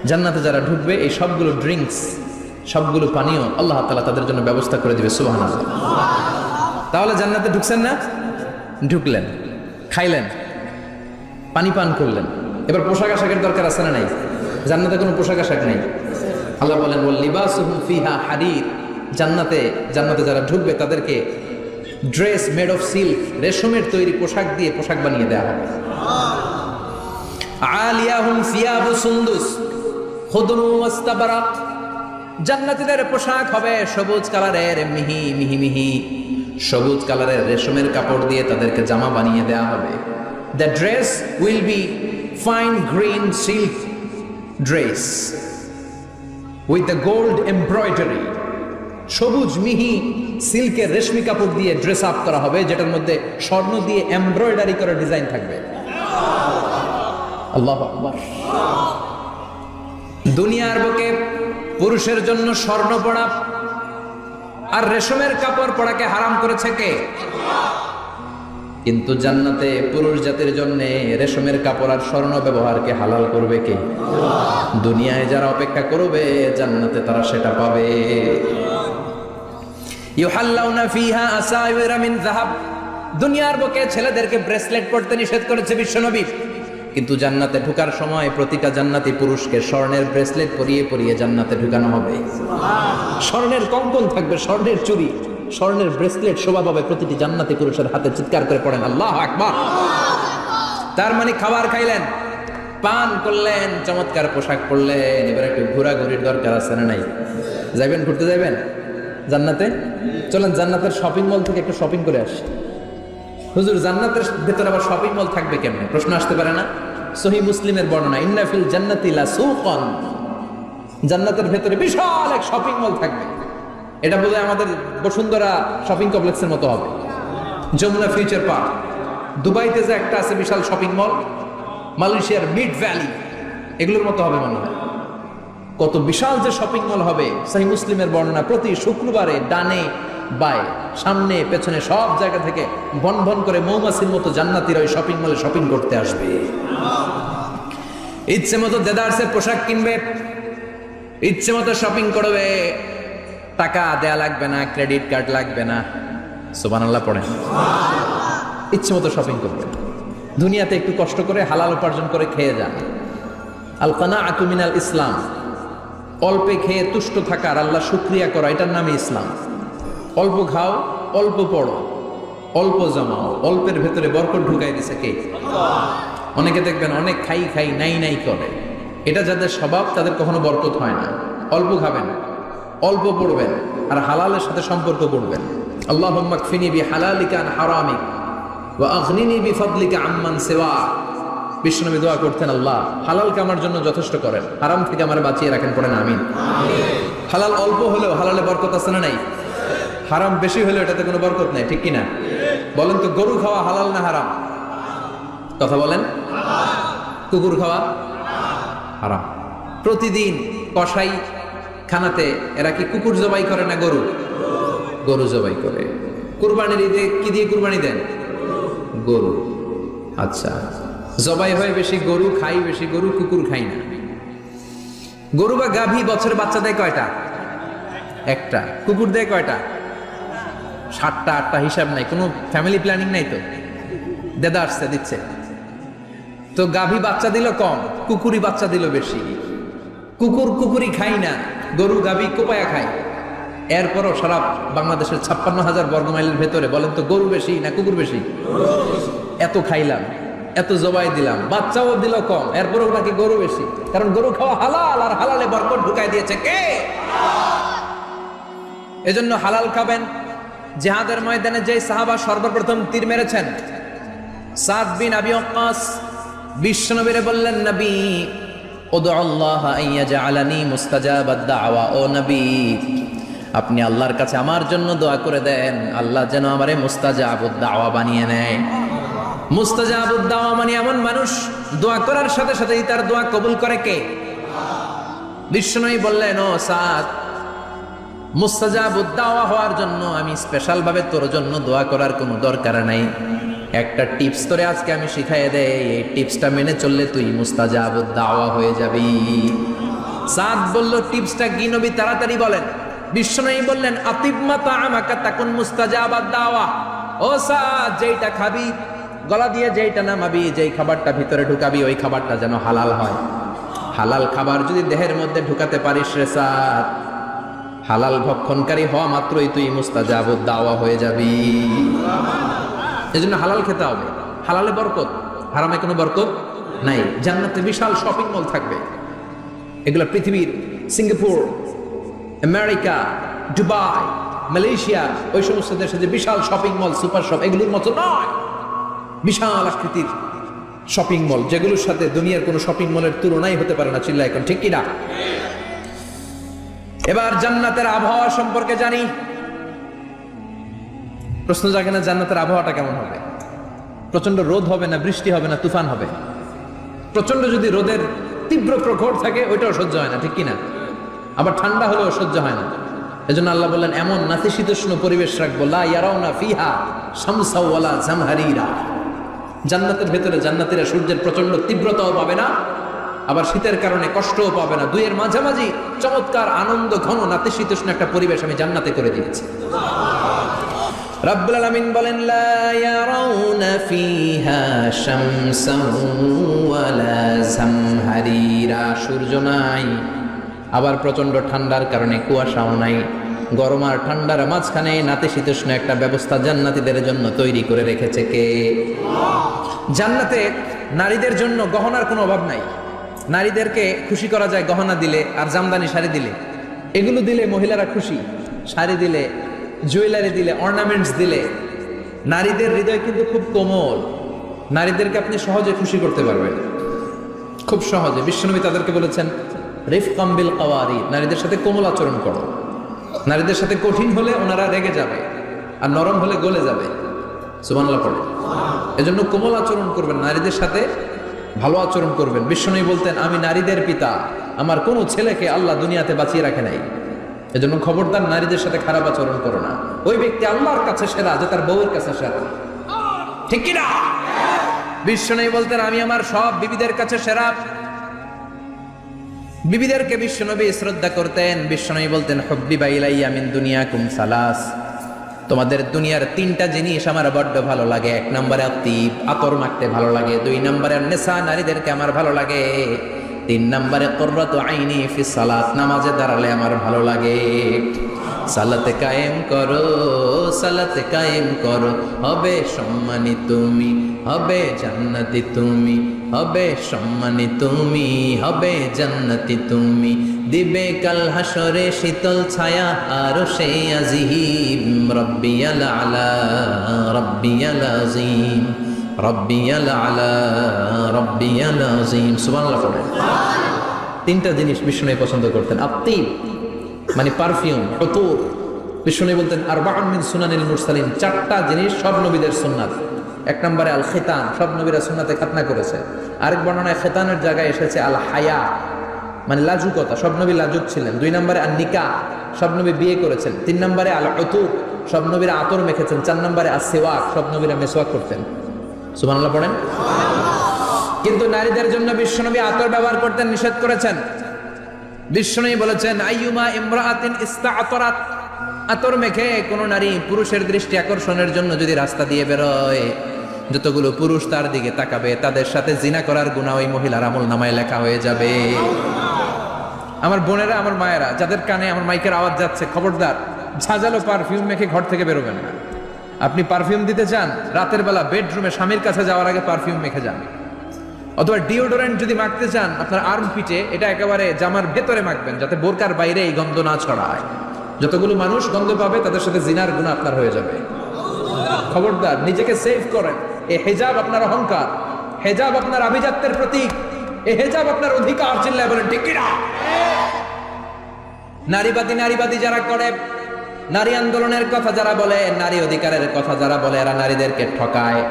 জান্নাতে যারা ঢুকবে এই সবগুলো ড্রিঙ্কস, সবগুলো পানীয় আল্লাহ তাআলা তাদের জন্য ব্যবস্থা করে দিবে। সুবহানাল্লাহ। তাহলে জান্নাতে ঢুকছেন না? ঢুকলেন, খাইলেন, পানি পান করলেন। এবার পোশাক আশাকের দরকার আছে না নাই? জান্নাতে কোনো পোশাক আশাক নেই। আল্লাহ বলেন ওয়াল লিবাসুহুম ফিহা হারির। জান্নাতে যারা ঢুকবে তাদেরকে ড্রেস মেড অফ সিল্ক, রেশমের তৈরি পোশাক দিয়ে পোশাক বানিয়ে দেওয়া হবে। আলিয়াহুম সিয়াবু সুন্দুস খুদরু ওয়াস্তাবরাক। জান্নাতীদের পোশাক হবে সবুজ কালারের, মিহি মিহি মিহি সবুজ কালারের রেশমের কাপড় দিয়ে তাদেরকে জামা বানিয়ে দেওয়া হবে। The dress will be fine green silk dress with the gold embroidery. সবুজ মিহি সিল্কের রেশমি কাপড় দিয়ে ড্রেস আপ করা হবে, যেটার মধ্যে স্বর্ণ দিয়ে এমব্রয়ডারি করা ডিজাইন থাকবে। আল্লাহু আকবার। দুনিয়ার বুকে পুরুষের জন্য স্বর্ণ পরা আর রেশমের কাপড় পরাকে হারাম করেছে কে? কিন্তু জান্নাতে পুরুষ জাতির জন্য রেশমের কাপড় আর স্বর্ণ ব্যবহারকে হালাল করবে কে? দুনিয়ায় যারা অপেক্ষা করবে জান্নাতে তারা সেটা পাবে। ইউহাল্লাউনা ফিহা আসাইরা মিন যাহাব। দুনিয়ার বুকে ছেলেদেরকে ব্রেসলেট পরতে নিষেধ করেছে বিশ্বনবী, কিন্তু জান্নাতে ঢোকার সময় প্রতিটা জান্নাতি পুরুষকে স্বর্ণের ব্রেসলেট পরিয়ে পরিয়ে জান্নাতে ঢুকানো হবে। স্বর্ণের কঙ্কন থাকবে, স্বর্ণের চুড়ি, স্বর্ণের ব্রেসলেট শোভা পাবে প্রতিটি জান্নাতি পুরুষের হাতে। চিৎকার করে পড়েন আল্লাহু আকবার। তার মানে খাবার খাইলেন, পান করলেন, চমৎকার পোশাক পরলেন, এবার একটু ঘোরাঘুরির দরকার আছে না নাই? যাবেন, ঘুরতে যাবেন জান্নাতে? চলেন জান্নাতের শপিং মল থেকে একটু শপিং করে আসি। হুজুর জান্নাতের ভেতরে আবার শপিং মল থাকবে কেমনে? প্রশ্ন আসতে পারে না? সহিহ মুসলিমের বর্ণনা, ইন্না ফিল জান্নাতি লা সুকান। জান্নাতের ভেতরে বিশাল এক শপিং মল থাকবে। এটা বোধহয় আমাদের বসুন্ধরা শপিং কমপ্লেক্সের মতো হবে, যমুনা ফিউচার পার্ক। দুবাইতে যে একটা আছে বিশাল শপিং মল, মালয়েশিয়ার মিড ভ্যালি, এগুলোর মতো হবে মনে হয়। কত বিশাল যে শপিং মল হবে। সহিহ মুসলিমের বর্ণনা, প্রতি শুক্রবারে ডানে বায়ে সামনে পেছনে সব জায়গা থেকে ভন ভন করে মৌমাছির মতো জান্নাতীরা ওই শপিং মলে শপিং করতে আসবে। ইচ্ছে মতো দেদারসের পোশাক কিনবে, ইচ্ছে মতো শপিং করবে, টাকা দেয়া লাগবে না, ক্রেডিট কার্ড লাগবে না। সুবহানাল্লাহ পড়েন। ইচ্ছে মতো শপিং করবে। দুনিয়াতে একটু কষ্ট করে হালাল উপার্জন করে খেয়ে যান। আল কানাআতু মিনাল ইসলাম। অল্পে খেয়ে তুষ্ট থাকা আর আল্লাহ শুকরিয়া করা, এটার নামই ইসলাম। অল্প খাও, অল্প পড়ো, অল্প জমাও, অল্পের ভেতরে বরকত ঢুকাই দিছে কে? অনেকে দেখবেন অনেক খাই খাই নাই নাই করে, এটা যাদের স্বভাব তাদের কখনো বরকত হয় না। অল্প খাবেন, অল্প পড়বেন, আর হালালের সাথে সম্পর্ক করবেন। আল্লাহুম্মা কফিনি বিহালালিকা আন হারামিক ওয়া আগনিনি বিফাদলিকা আম্মান সিওয়া। বিশ্বনবী দোয়া করতেন, আল্লাহ হালালকে আমার জন্য যথেষ্ট করেন, হারাম থেকে আমার বাঁচিয়ে রাখেন। পড়েন আমিন। হালাল অল্প হলেও হালালে বরকত আছে না নাই? হারাম বেশি হলেও এটাতে কোনো বরকত নাই, ঠিক কিনা? বলেন তো, গরু খাওয়া হালাল না হারাম? কথা বলেন। কুকুর খাওয়া হারাম। প্রতিদিন কসাই খানাতে এরা কি কুকুর জবাই করে না গরু? গরু জবাই করে। কুরবানির ঈদে কি দিয়ে কুরবানি দেন? গরু। আচ্ছা, জবাই হয় বেশি গরু, খাই বেশি গরু, কুকুর খাই না। গরু বা গাভী বছরে বাচ্চা দেয় কয়টা? একটা। কুকুর দেয় কয়টা? 7টা 8টা, হিসাব নাই, কোনো ফ্যামিলি প্ল্যানিং নাই তো। দেদা আসছে দিচ্ছে তো। গাভী বাচ্চা দিল কম, কুকুরি বাচ্চা দিল বেশি। কুকুর কুকুরি খাই না, গরু গাভী কোপায়া খায়। এরপরও সারা বাংলাদেশের 56,000 বর্গমাইলের ভেতরে বলেন তো, গরু বেশি না কুকুর বেশি? এত খাইলাম, এত জবাই দিলাম, বাচ্চাও দিল কম, এরপরও নাকি গরু বেশি। কারণ গরু খাওয়া হালাল, আর হালালে বরকত ঢুকাই দিয়েছে কে? এজন্য হালাল খাবেন। জিহাদের ময়দানে যে সাহাবা সর্বপ্রথম তীর মেরেছেন, সাদ বিন আবি ওয়াক্কাস, বিশ্বনবীরে বললেন, নবী উদউল্লাহ আইয়াজআলানি মুস্তাজাবাদ দাওয়া। ও নবী, আপনি আল্লাহর কাছে আমার জন্য দোয়া করে দেন, আল্লাহ যেন আমারে মুস্তাজাবুদ দাওয়া বানিয়ে নেয়। মুস্তাজাবুদ দাওয়া মানে এমন মানুষ দোয়া করার সাথে সাথেই তার দোয়া কবুল করে কে? বিশ্বনবী বললেন, ও সাদ, মুস্তাজাবুদ দাওয়া হওয়ার জন্য আমি স্পেশাল ভাবে তোর জন্য দোয়া করার কোনো দরকার নাই। একটা টিপস তোরে আজকে আমি শিখাইয়ে দেই, এই টিপসটা মেনে চললে তুই মুস্তাজাবুদ দাওয়া হয়ে যাবি। সাদ বলল, টিপসটা কি নবী? তাড়াতাড়ি বলেন। বিশ্বনবী বললেন, আতিবমা তাআমাকা তাকুন মুস্তাজাবাদ দাওয়া। ও সাদ, যেইটা খাবি, গলা দিয়ে যেইটা নামাবি, যেই খাবারটা ভিতরে ঢুকাবি, ওই খাবারটা যেন হালাল হয়। হালাল খাবার যদি দেহের মধ্যে ঢুকাতে পারিস রে সাদ, হালাল ভক্ষণকারী হওয়া মাত্রই তুই মুস্তাজাবুদ দাওয়া হয়ে যাবি। এজন্য হালাল খেতে হবে। হালালে বরকত, হারামে কোনো বরকত নাই। জান্নাতে বিশাল শপিং মল থাকবে। এগুলো পৃথিবীর সিঙ্গাপুর, আমেরিকা, দুবাই, মালয়েশিয়া, ওই সমস্ত দেশে যে বিশাল শপিং মল, সুপার শপ, এগুলোর মতো নয়। বিশাল আকৃতির শপিং মল, যেগুলোর সাথে দুনিয়ার কোনো শপিং মলের তুলনাই হতে পারে না। চিল্লা এখন ঠিক কিনা? এবার জান্নাতের আবহাওয়া সম্পর্কে জানি। প্রশ্ন জাগে না, জান্নাতের আবহাওয়াটা কেমন হবে? প্রচন্ড রোদ হবে না বৃষ্টি হবে না তুফান হবে? প্রচন্ড যদি রোদের তীব্র প্রখর থাকে ওইটাও সহ্য হয় না, ঠিক কিনা? আবার ঠান্ডা হলেও সহ্য হয় না। এজন্য আল্লাহ বললেন এমন নাতিশীতোষ্ণ পরিবেশ রাখবো, লা ইয়ারাউনা ফিহা শামসা ওয়ালা জামহারিরা। জান্নাতের ভেতরে জান্নাতীরা সূর্যের প্রচন্ড তীব্রতাও পাবে না, আবার শীতের কারণে কষ্টও পাবে না। দুইয়ের মাঝামাঝি চমৎকার আনন্দ ঘন নাতিশীতোষ্ণ একটা পরিবেশ আমি জান্নাতে করে দিয়েছি। রাব্বুল আলামিন বলেন লা ইয়ারাউনা ফিহা শামসান ওয়ালা জামহারিরা। সূর্য নাই, আবার প্রচন্ড ঠান্ডার কারণে কুয়াশাও নাই। গরম আর ঠান্ডার মাঝখানে নাতিশীতোষ্ণ একটা ব্যবস্থা জান্নাতীদের জন্য তৈরি করে রেখেছে কে? জান্নাতে নারীদের জন্য গহনার কোনো অভাব নাই। নারীদেরকে খুশি করা যায় গহনা দিলে আর জামদানি শাড়ি দিলে। এগুলো দিলে মহিলারা খুশি। শাড়ি দিলে, জুয়েলারি দিলে, অর্নামেন্টস দিলে। নারীদের হৃদয় কিন্তু খুব কোমল। নারীদেরকে আপনি সহজে খুশি করতে পারবেন, খুব সহজে। বিশ্বনবী তাদেরকে বলেছেন রিফকাম বিল কাওয়ারি, নারীদের সাথে কোমল আচরণ করো। নারীদের সাথে কঠিন হলে ওনারা রেগে যাবে, আর নরম হলে গলে যাবে। সুবহানাল্লাহ পড়ে। এজন্য কোমল আচরণ করবেন, নারীদের সাথে ভালো আচরণ করবেন। বিশ্বনবী বলতেন আমি নারীদের পিতা, আমার কোনো ছেলেকে আল্লাহ দুনিয়াতে বাঁচিয়ে রাখে নাই। এজন্য খবরদার নারীদের সাথে খারাপ আচরণ করো না। ওই ব্যক্তি আল্লাহর কাছে সেরা যে তার বউয়ের কাছে সেরা, ঠিক কি না? বিশ্বনবী বলতেন আমি আমার সব বিবিদের কাছে সেরা। বিবিদেরকে বিশ্বনবী শ্রদ্ধা করতেন। বিশ্বনবী বলতেন হুব্বিবা ইলাইয়া মিন দুনিয়াকুম সালাস, তোমাদের দুনিয়ার তিনটা জিনিস আমার বড্ড ভালো লাগে। এক নম্বরে আতিব, আতর মাখতে ভালো লাগে। দুই নম্বরে নেশা, নারীদেরকে আমার ভালো লাগে। তিন নম্বরে কুররাতু আইনি ফি সালাত, নামাজে দাঁড়ালে আমার ভালো লাগে। সালাতে কায়েম করো, সালাতে কায়েম করো, হবে সম্মানী তুমি, হবে জান্নাতি তুমি, হবে সম্মানী তুমি, হবে জান্নাতি তুমি। দিবে কাল হাসরে শীতল ছায়া আর সেই আজিম, রব্বিয়াল আলা রব্বিয়াল আযীম, রব্বিয়াল আলা রব্বিয়াল আযীম। সুবহানাল্লাহ পড়েন। তিনটা জিনিস বিষ্ণু পছন্দ করতেন। আত্তিব মানে পারফিউম, উতুর। বিষ্ণু বলতেন আরবাউন মিন সুনানিল মুরসালিন, চারটা জিনিস সব নবীদের সুন্নাত। এক নম্বরে আল খিতান, সব নবীরা সুন্নাতে খাতনা করেছে। আরেক বর্ণনায় খিতানের জায়গায় এসেছে আল হায়া মানে লাজুকতা, সব নবী লাজুক ছিলেন। দুই নম্বরে আল নিকাহ, সব নবী বিয়ে করেছেন। তিন নম্বরে আল উতুর, সব নবীরা আতর মেখেছেন। চার নম্বরে আস সিওয়াক, সব নবীরা মিসওয়াক করতেন। সুবহানাল্লাহ পড়েন। কিন্তু নারীদের জন্য বিশ্বনবী আতর ব্যবহার করতে নিষেধ করেছেন। বিশ্বনবী বলেছেন আইয়ুমা ইমরাআতিন ইস্তাআতরাত, আতর মেখে কোন নারী পুরুষের দৃষ্টি আকর্ষণের জন্য যদি রাস্তা দিয়ে বেরোয়, যতগুলো পুরুষ তার দিকে তাকাবে তাদের সাথে জিনা করার গুনাহ ওই মহিলার আমলনামায় লেখা হয়ে যাবে। আমার বোনেরা, আমার মায়েরা, যাদের কানে আমার মাইকের আওয়াজ যাচ্ছে, খবরদার ঝাঁঝালো পারফিউম মেখে ঘর থেকে বেরোবেন না। আপনি পারফিউম দিতে চান, রাতের বেলা বেডরুমে স্বামীর কাছে যাওয়ার আগে পারফিউম মেখে যান। অথবা ডিওডোরেন্ট যদি মাখতে চান, আপনার আর্ম পিটে এটা একেবারে জামার ভেতরে মাখবেন, যাতে বোরকার বাইরে এই গন্ধ না ছড়ায়। যতগুলো মানুষ গন্ধ পাবে তাদের সাথে জিনার গুনাহ আপনার হয়ে যাবে। খবরদার, নিজেকে সেভ করেন। এই হিজাব আপনার অহংকার, হিজাব আপনার আভিজাত্যের প্রতীক, এই হিজাব আপনার অধিকার। চিল্লায় বলেন ঠিক কি না? নারীবাদী যারা করে, নারী আন্দোলনের কথা যারা বলে, নারী অধিকারের কথা যারা বলে, এরা নারীদেরকে ঠকায়।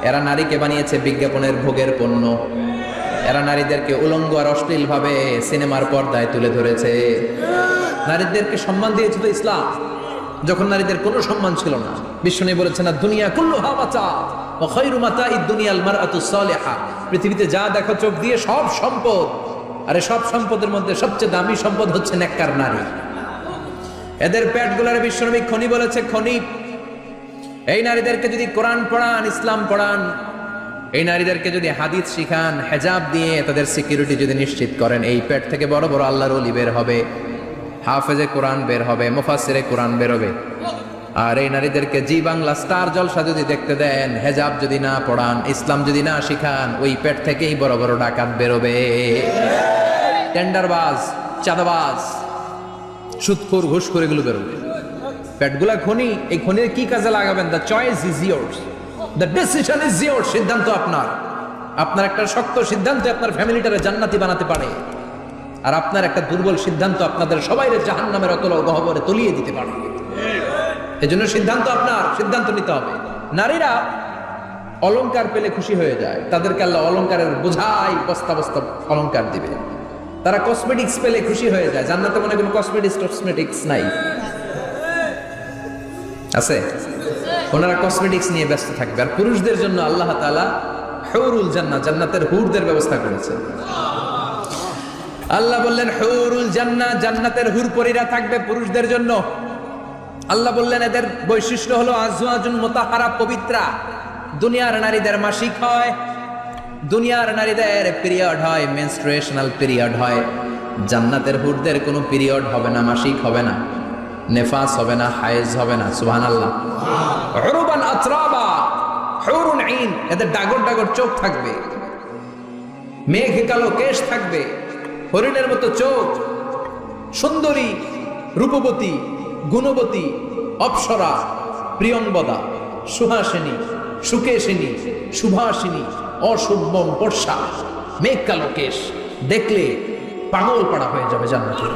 এরা নারীকে বানিয়েছে বিজ্ঞাপনের ভোগের পণ্য। এরা নারীদেরকে উলঙ্গ আর অশ্লীল ভাবে সিনেমার পর্দায় তুলে ধরেছে। নারীদেরকে সম্মান দিয়েছে তো ইসলাম, যখন নারীদের কোনো সম্মান ছিল না। বিশ্বনবী বলেছেন না দুনিয়া কুল্লুহা মাতা ওয়া খায়রু মাতাইদ দুনিয়াল মারআতুস সালিহা, পৃথিবীতে যা দেখো চোখ দিয়ে সব সম্পদ, আরে সব সম্পদের মধ্যে সবচেয়ে দামি সম্পদ হচ্ছে নেককার নারী। এদের পেটগুলার বিশ্বনবী খনি বলেছে, খনি। এই নারীদেরকে যদি কোরআন পড়ান, ইসলাম পড়ান, এই নারীদেরকে যদি হাদিস শিখান, হেজাব দিয়ে তাদের সিকিউরিটি যদি নিশ্চিত করেন, এই পেট থেকে বড় বড় আল্লাহর ওলি বের হবে, হাফেজে কোরআন বের হবে, মুফাসসিরে কোরআন বের হবে। আর এই নারীদেরকে জি বাংলা স্টার জলসা যদি দেখতে দেন, হেজাব যদি না পড়ান, ইসলাম যদি না শিখান, ওই পেট থেকেই বড় বড় ডাকাত বেরোবে, টেন্ডারবাজ, চাঁদাবাজ, সুদখোর, ঘুষখোর, এগুলো বেরোবে। পেটগুলা খনি, এই খনির কি কাজে লাগাবেন? The choice is years, the decision is years. সিদ্ধান্ত আপনার। আপনার একটা শক্ত সিদ্ধান্ত আপনার ফ্যামিলিটারে জান্নাতি বানাতে পারে, আর আপনার একটা দুর্বল সিদ্ধান্ত আপনাদের সবাইরে জাহান্নামের অতল গহ্বরে তলিয়ে দিতে পারে। এজন্য সিদ্ধান্ত আপনার, সিদ্ধান্ত নিতে হবে। নারীরা অলংকার পেলে খুশি হয়ে যায়, তাদেরকে আল্লাহ অলংকারের বোঝাই বস্তা বস্তা অলংকার দিবে। তারা কসমেটিক্স পেলে খুশি হয়ে যায়। জান্নাতে মনে কোনো কসমেটিক্স নাই, আছে? ওনারা কসমেটিক্স নিয়ে ব্যস্ত থাকবে। আর পুরুষদের জন্য আল্লাহ তাআলা হুরুল জান্নাহ, জান্নাতের হুরদের ব্যবস্থা করেছে। আল্লাহ বললেন হুরুল জান্নাহ, জান্নাতের হুর পরীরা থাকবে পুরুষদের জন্য। আল্লাহ বললেন এদের বৈশিষ্ট্য হলো আজওয়াজুন মুতাহহারা, পবিত্রা। দুনিয়ার নারীদের মাসিক হয়, দুনিয়ার নারীদের পিরিয়ড হয়, মেনস্ট্রুয়েশনাল পিরিয়ড হয়। জান্নাতের হুরদের কোনো পিরিয়ড হবে না, মাসিক হবে না, নেফাস হবে না, হায়েজ হবে না। সুবহানাল্লাহ। উরবান আতরাবা, হুরুন আইন, এদের ডাগর ডাগর চোখ থাকবে, মেঘ কালো কেশ থাকবে, হরিণের মতো চোখ, সুন্দরী, রূপবতী, গুণবতী, অপ্সরা, প্রিয়ংবদা, সুহাসিনী, সুকেশিনী, সুভাষিনী, অশুভম বর্ষা, মেঘ কালো কেশ, দেখলে পাগল পাড়া হয়ে যাবে জান্নাতে।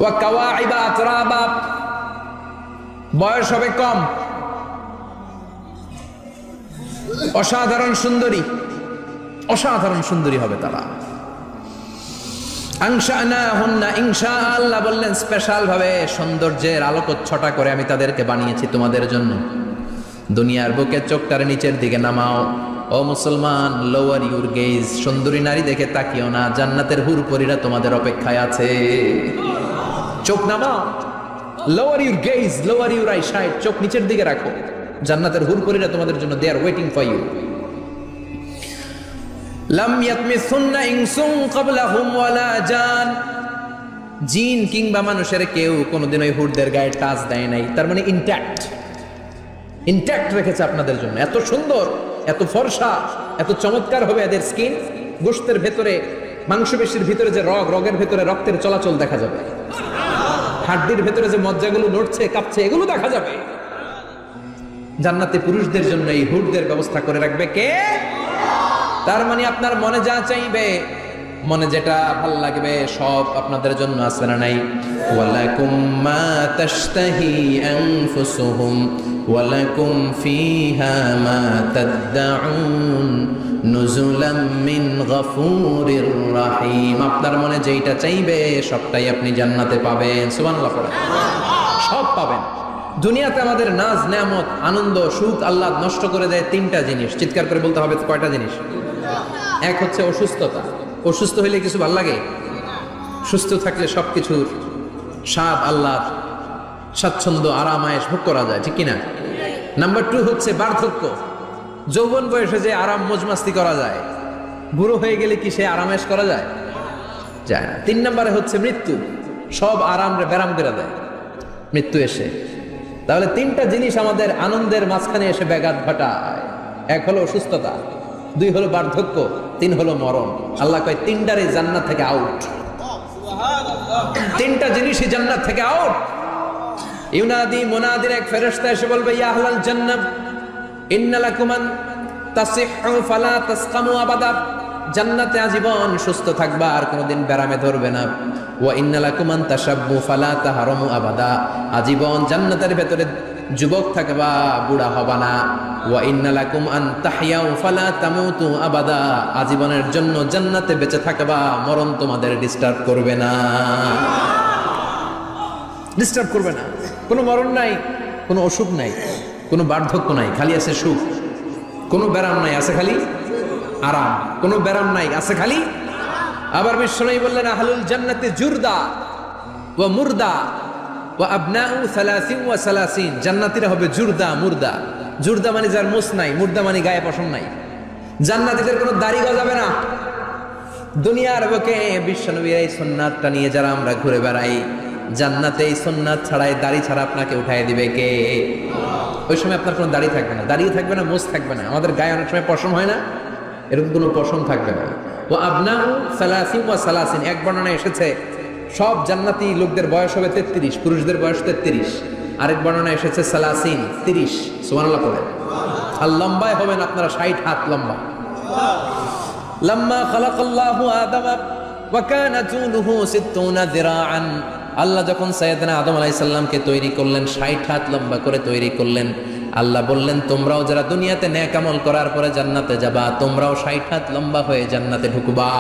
ওয়া কাওয়াইবা আতরাবা, বয়স হবে কম, অসাধারণ সুন্দরী, অসাধারণ সুন্দরী হবে তারা। আনশানাহুন্না ইনশা, আল্লাহ বললেন স্পেশাল ভাবে সৌন্দর্যের আলোকচ্ছটা করে আমি তাদেরকে বানিয়েছি তোমাদের জন্য। দুনিয়ার বুকে চোখটারে নিচের দিকে নামাও ও মুসলমান, লোয়ার ইউর গেজ, সুন্দরী নারী দেখে তাকিও না, জান্নাতের হুরপরীরা তোমাদের অপেক্ষায় আছে। চোখ নামাও, lower your gauge, lower your I side, চোখ নিচের দিকে রাখো, জান্নাতের হুরপরীরা তোমাদের জন্য দে আর ওয়েটিং ফর ইউ। লাম ইয়াতমিসুন্না ইনসুন ক্বাবলাহুম ওয়ালা জান, জিন কিংবা মানুষের কেউ কোনোদিন ওই হুরদের গায়ে টাচ দেয় নাই। তার মানে ইনট্যাক্ট রেখেছে আপনাদের জন্য। এত সুন্দর, এত ফর্সা, এত চমৎকার হবে এদের স্কিন। গোশতের ভেতরে, মাংসপেশির ভিতরে যে রগের ভেতরে রক্তের চলাচল দেখা যাবে, হাড্ডির ভেতরে যে মজ্জাগুলো নড়ছে কাঁপছে এগুলো দেখা যাবে। জান্নাতে পুরুষদের জন্য এই হুরদের ব্যবস্থা করে রাখবে কে? তার মানে আপনার মনে যা চাইবে, মনে যেটা ভাল লাগবে সব আপনাদের জন্য আছে না নাই? ওয়ালাকুম মা তাশতাহি আনফুসুহুম ওয়ালাকুম ফিহা মা তাদউন নুজুলাম মিন গফুরির রহিম। আপনার মনে যেটা চাইবে সবটাই আপনি জান্নাতে পাবেন। সুবহানাল্লাহ পড়েন, সব পাবেন। দুনিয়াতে আমাদের নাজ নেয়ামত, আনন্দ, সুখ আল্লাহ নষ্ট করে দেয় তিনটা জিনিস। চিৎকার করে বলতে হবে কয়টা জিনিস? এক হচ্ছে অসুস্থতা। অসুস্থ হইলে কিছু ভাল লাগে? সুস্থ থাকলে সবকিছুর স্বাদ, আল্লাহর স্বাচ্ছন্দ্য, আরাম আয়েশ ভোগ করা যায়, ঠিক কিনা? নাম্বার 2 হচ্ছে বার্ধক্য। যৌবন বয়সে যে আরাম মজমাস্তি করা যায়, বুড়ো হয়ে গেলে কি সে আরামেশ করা যায়? যায় না। 3 নম্বরে হচ্ছে মৃত্যু। সব আরাম রে ব্যারাম করে দেয় মৃত্যু এসে। তাহলে 3টা জিনিস আমাদের আনন্দের মাঝখানে এসে ব্যাঘাত ঘটায়। 1 হলো অসুস্থতা, 2 হলো বার্ধক্য, 3 হলো মরণ। আল্লাহ কয় 3টারই জান্নাত থেকে আউট। 3টা জিনিসই জান্নাত থেকে আউট। ইউনাদি মুনাদির এক ফেরেশতা এসে বলবে, ইয়া আহলাল জান্নাত ইন্না লাকুম আন তাসিহু ফালা তাসকামু আবাদা, জান্নাতে আজীবন সুস্থ থাকবা, আর কোনোদিন ব্যারামে ধরবে না। ওয়া ইন্না লাকুম আন তাশাব্বু ফালা তাহরামু আবাদা, আজীবন জান্নাতের ভেতরে যুবক থাকবা, বুড়া হবা না। ওয়া ইন্না লাকুম আন তাহইয়াউ ফালা তামুতু আবাদা, আজীবনের জন্য জান্নাতে বেঁচে থাকবা, মরণ তোমাদের ডিস্টার্ব করবে না, ডিস্টার্ব করবে না। কোনো মরণ নাই, কোনো অসুখ নাই, কোনো বার্ধক্য নাই, খালি আছে সুখ। কোনো ব্যারাম নাই, আছে খালি আরাম। কোনো ব্যারাম নাই, আছে খালি। আবার বিশ্বনবী বললেন, আহলুল জান্নাতে জুরদা ওয়া মুরদা ওয়া আবনাউ 30 ওয়া 30, জান্নাতীরা হবে জুরদা মুরদা। জুরদা মানে যার মুছ নাই, মুরদা মানে গায়ে পশম নাই। জান্নাতীদের কোনো দাড়ি গজাবে না। দুনিয়ার বুকে বিশ্বনবীর এই সুন্নাতটা নিয়ে যারা আমরা ঘুরে বেড়াই, জান্নাতে এই সুন্নাত ছাড়াই, দাড়ি ছাড়া আপনাকে উঠায় দিবে কে? ওই সময় আপনার কোনো দাড়ি থাকবে না, দাড়িও থাকবে না, মুছ থাকবে না। আমাদের গায়ে অনেক সময় পশম হয় না, এরকম কোনো পশম থাকবে না। ও আবনাউ 30 ওয়া 30, এক বর্ণনায় এসেছে সব জান্নাতি লোকদের বয়স হবে 33, পুরুষদের বয়স 33। আরেক বর্ণনায় এসেছে 30। সুবহানাল্লাহ পড়ে। আর লম্বায় হবেন আপনারা 60 হাত লম্বা। লাম্মা খালাকাল্লাহু আদামা ওয়া কানা তুলুহু 60 যিরাআন, আল্লাহ যখন সাইয়েদনা আদম আলাইহিস সালামকে তৈরি করলেন, 60 হাত লম্বা করে তৈরি করলেন। আল্লাহ বললেন তোমরাও যারা দুনিয়াতে নেক আমল করার পরে জান্নাতে যাবা, তোমরাও 60 হাত লম্বা হয়ে জান্নাতে ঢুকবা।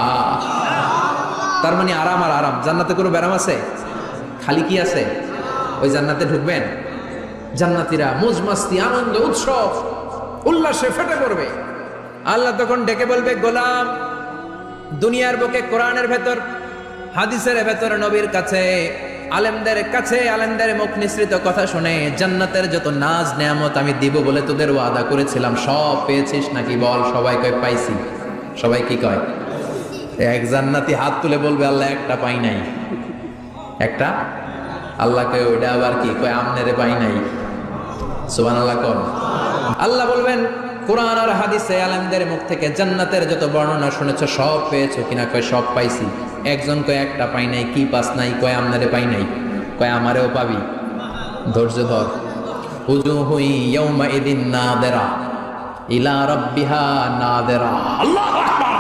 তার মানে আরাম আর আরাম, জান্নাতে কোনো ব্যারাম আছে? খালি কি আছে? ওই জান্নাতে ঢুকবেন, জান্নাতীরা মौज मस्ती আনন্দ উৎসব উল্লাসে ফেটে পড়বে। আল্লাহ তখন ডেকে বলবে, গোলাম, দুনিয়ার বুকে কোরআনের ভেতর, হাদিসের ভেতর, নবীর কাছে, আলেমদের কাছে, আলেমদের মুখ নিঃসৃত কথা শুনে জান্নাতের যত নাজ নেয়ামত আমি দিব বলে তোদের ওয়াদা করেছিলাম, সব পেয়েছিস নাকি? বল। সবাই কয় পাইছি। সবাই কি কয়? এক জান্নাতি হাত তুলে বলবে, আল্লাহ একটা পাই নাই। একটা? আল্লাহ কয় ওইটা আবার কি? কয় আমনেরে পাই নাই। সুবহানাল্লাহ কোন? আল্লাহ বলবেন, কোরআন আর হাদিসে আলেমদের মুখ থেকে জান্নাতের যত বর্ণনা শুনেছ সব পেয়েছো কিনা? কয় সব পাইছি। একজন কয় একটা পাই নাই। কি পাস নাই? কয় আমনারে পাই নাই। কয় আমারেও পাবি। ধৈর্য ধর। উজুহু ইয়াউমা ইদিন নাদিরা ইলা রাব্বিহা নাদিরা। আল্লাহু আকবার।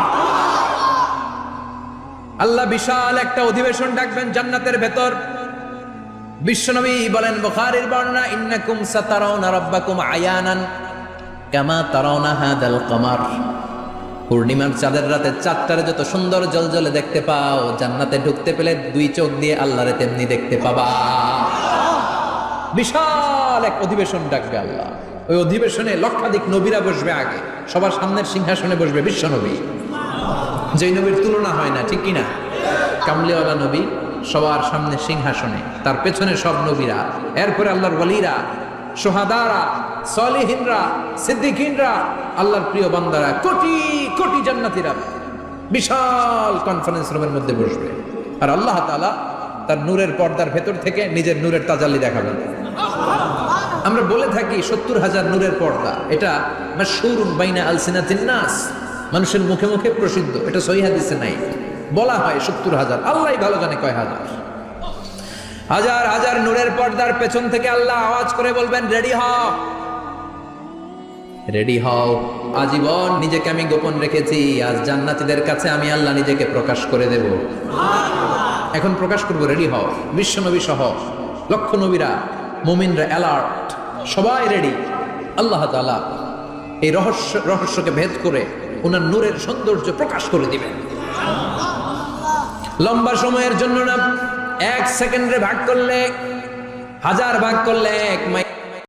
আল্লাহ বিশাল একটা অধিবেশন ডাকবেন জান্নাতের ভেতর। বিশ্বনবী বলেন, বুখারীর বর্ণনা, ইন্নাকুম সাতারাউনা রাব্বাকুম আয়ানান কামা তারাউনা হাদাল কমার। পূর্ণিমার চাঁদের রাতে চাঁদটারে যত সুন্দর জলজলে দেখতে পাও, জান্নাতে ঢুকতে পেলে দুই চোখ দিয়ে আল্লাহরে তেমনি দেখতে পাবা। বিশাল এক অধিবেশন ডাকবে আল্লাহ। ওই অধিবেশনে লক্ষাধিক নবীরা বসবে। আগে সবার সামনের সিংহাসনে বসবে বিশ্বনবী, যেই নবীর তুলনা হয় না, ঠিক কিনা? কামলিওয়ালা নবী সবার সামনে সিংহাসনে, তার পেছনে সব নবীরা, এরপরে আল্লাহর ওয়ালিরা, শোহাদারা, সলিহিনরা, সিদ্দিকিনরা, আল্লাহর প্রিয় বান্দারা, কোটি কোটি জান্নাতীরা বিশাল কনফারেন্স রুমের মধ্যে বসবে। আর আল্লাহ তাআলা তার নূরের পর্দার ভেতর থেকে নিজের নূরের তাজাল্লি দেখাবেন। আমরা বলে থাকি 70,000 নূরের পর্দা, এটা মাশহুরুন বাইনা আলসিনাতিন নাস, মানুষের মুখে মুখে প্রসিদ্ধ। এটা সহিহ হাদিসে নাই। বলা হয় 70,000, আল্লাহই ভালো জানে কয় হাজার। হাজার হাজার নূরের পর্দার পেছন থেকে আল্লাহ আওয়াজ করে বলবেন, রেডি হও, রেডি হও। আজীবন নিজেকে আমি গোপন রেখেছি, আজ জান্নাতীদের কাছে আমি আল্লাহ নিজেকে প্রকাশ করে দেব। এখন প্রকাশ করব, রেডি হও। বিশ্বনবী সহ লক্ষ নবীরা, মুমিনরা অ্যালার্ট, সবাই রেডি। আল্লাহ তাআলা এই রহস্যকে ভেদ করে ওনার নূরের সৌন্দর্য প্রকাশ করে দিবেন। লম্বা সময়ের জন্য না, 1 সেকেন্ডে ভাগ করলে, 1000 ভাগ করলে 1 মাইল।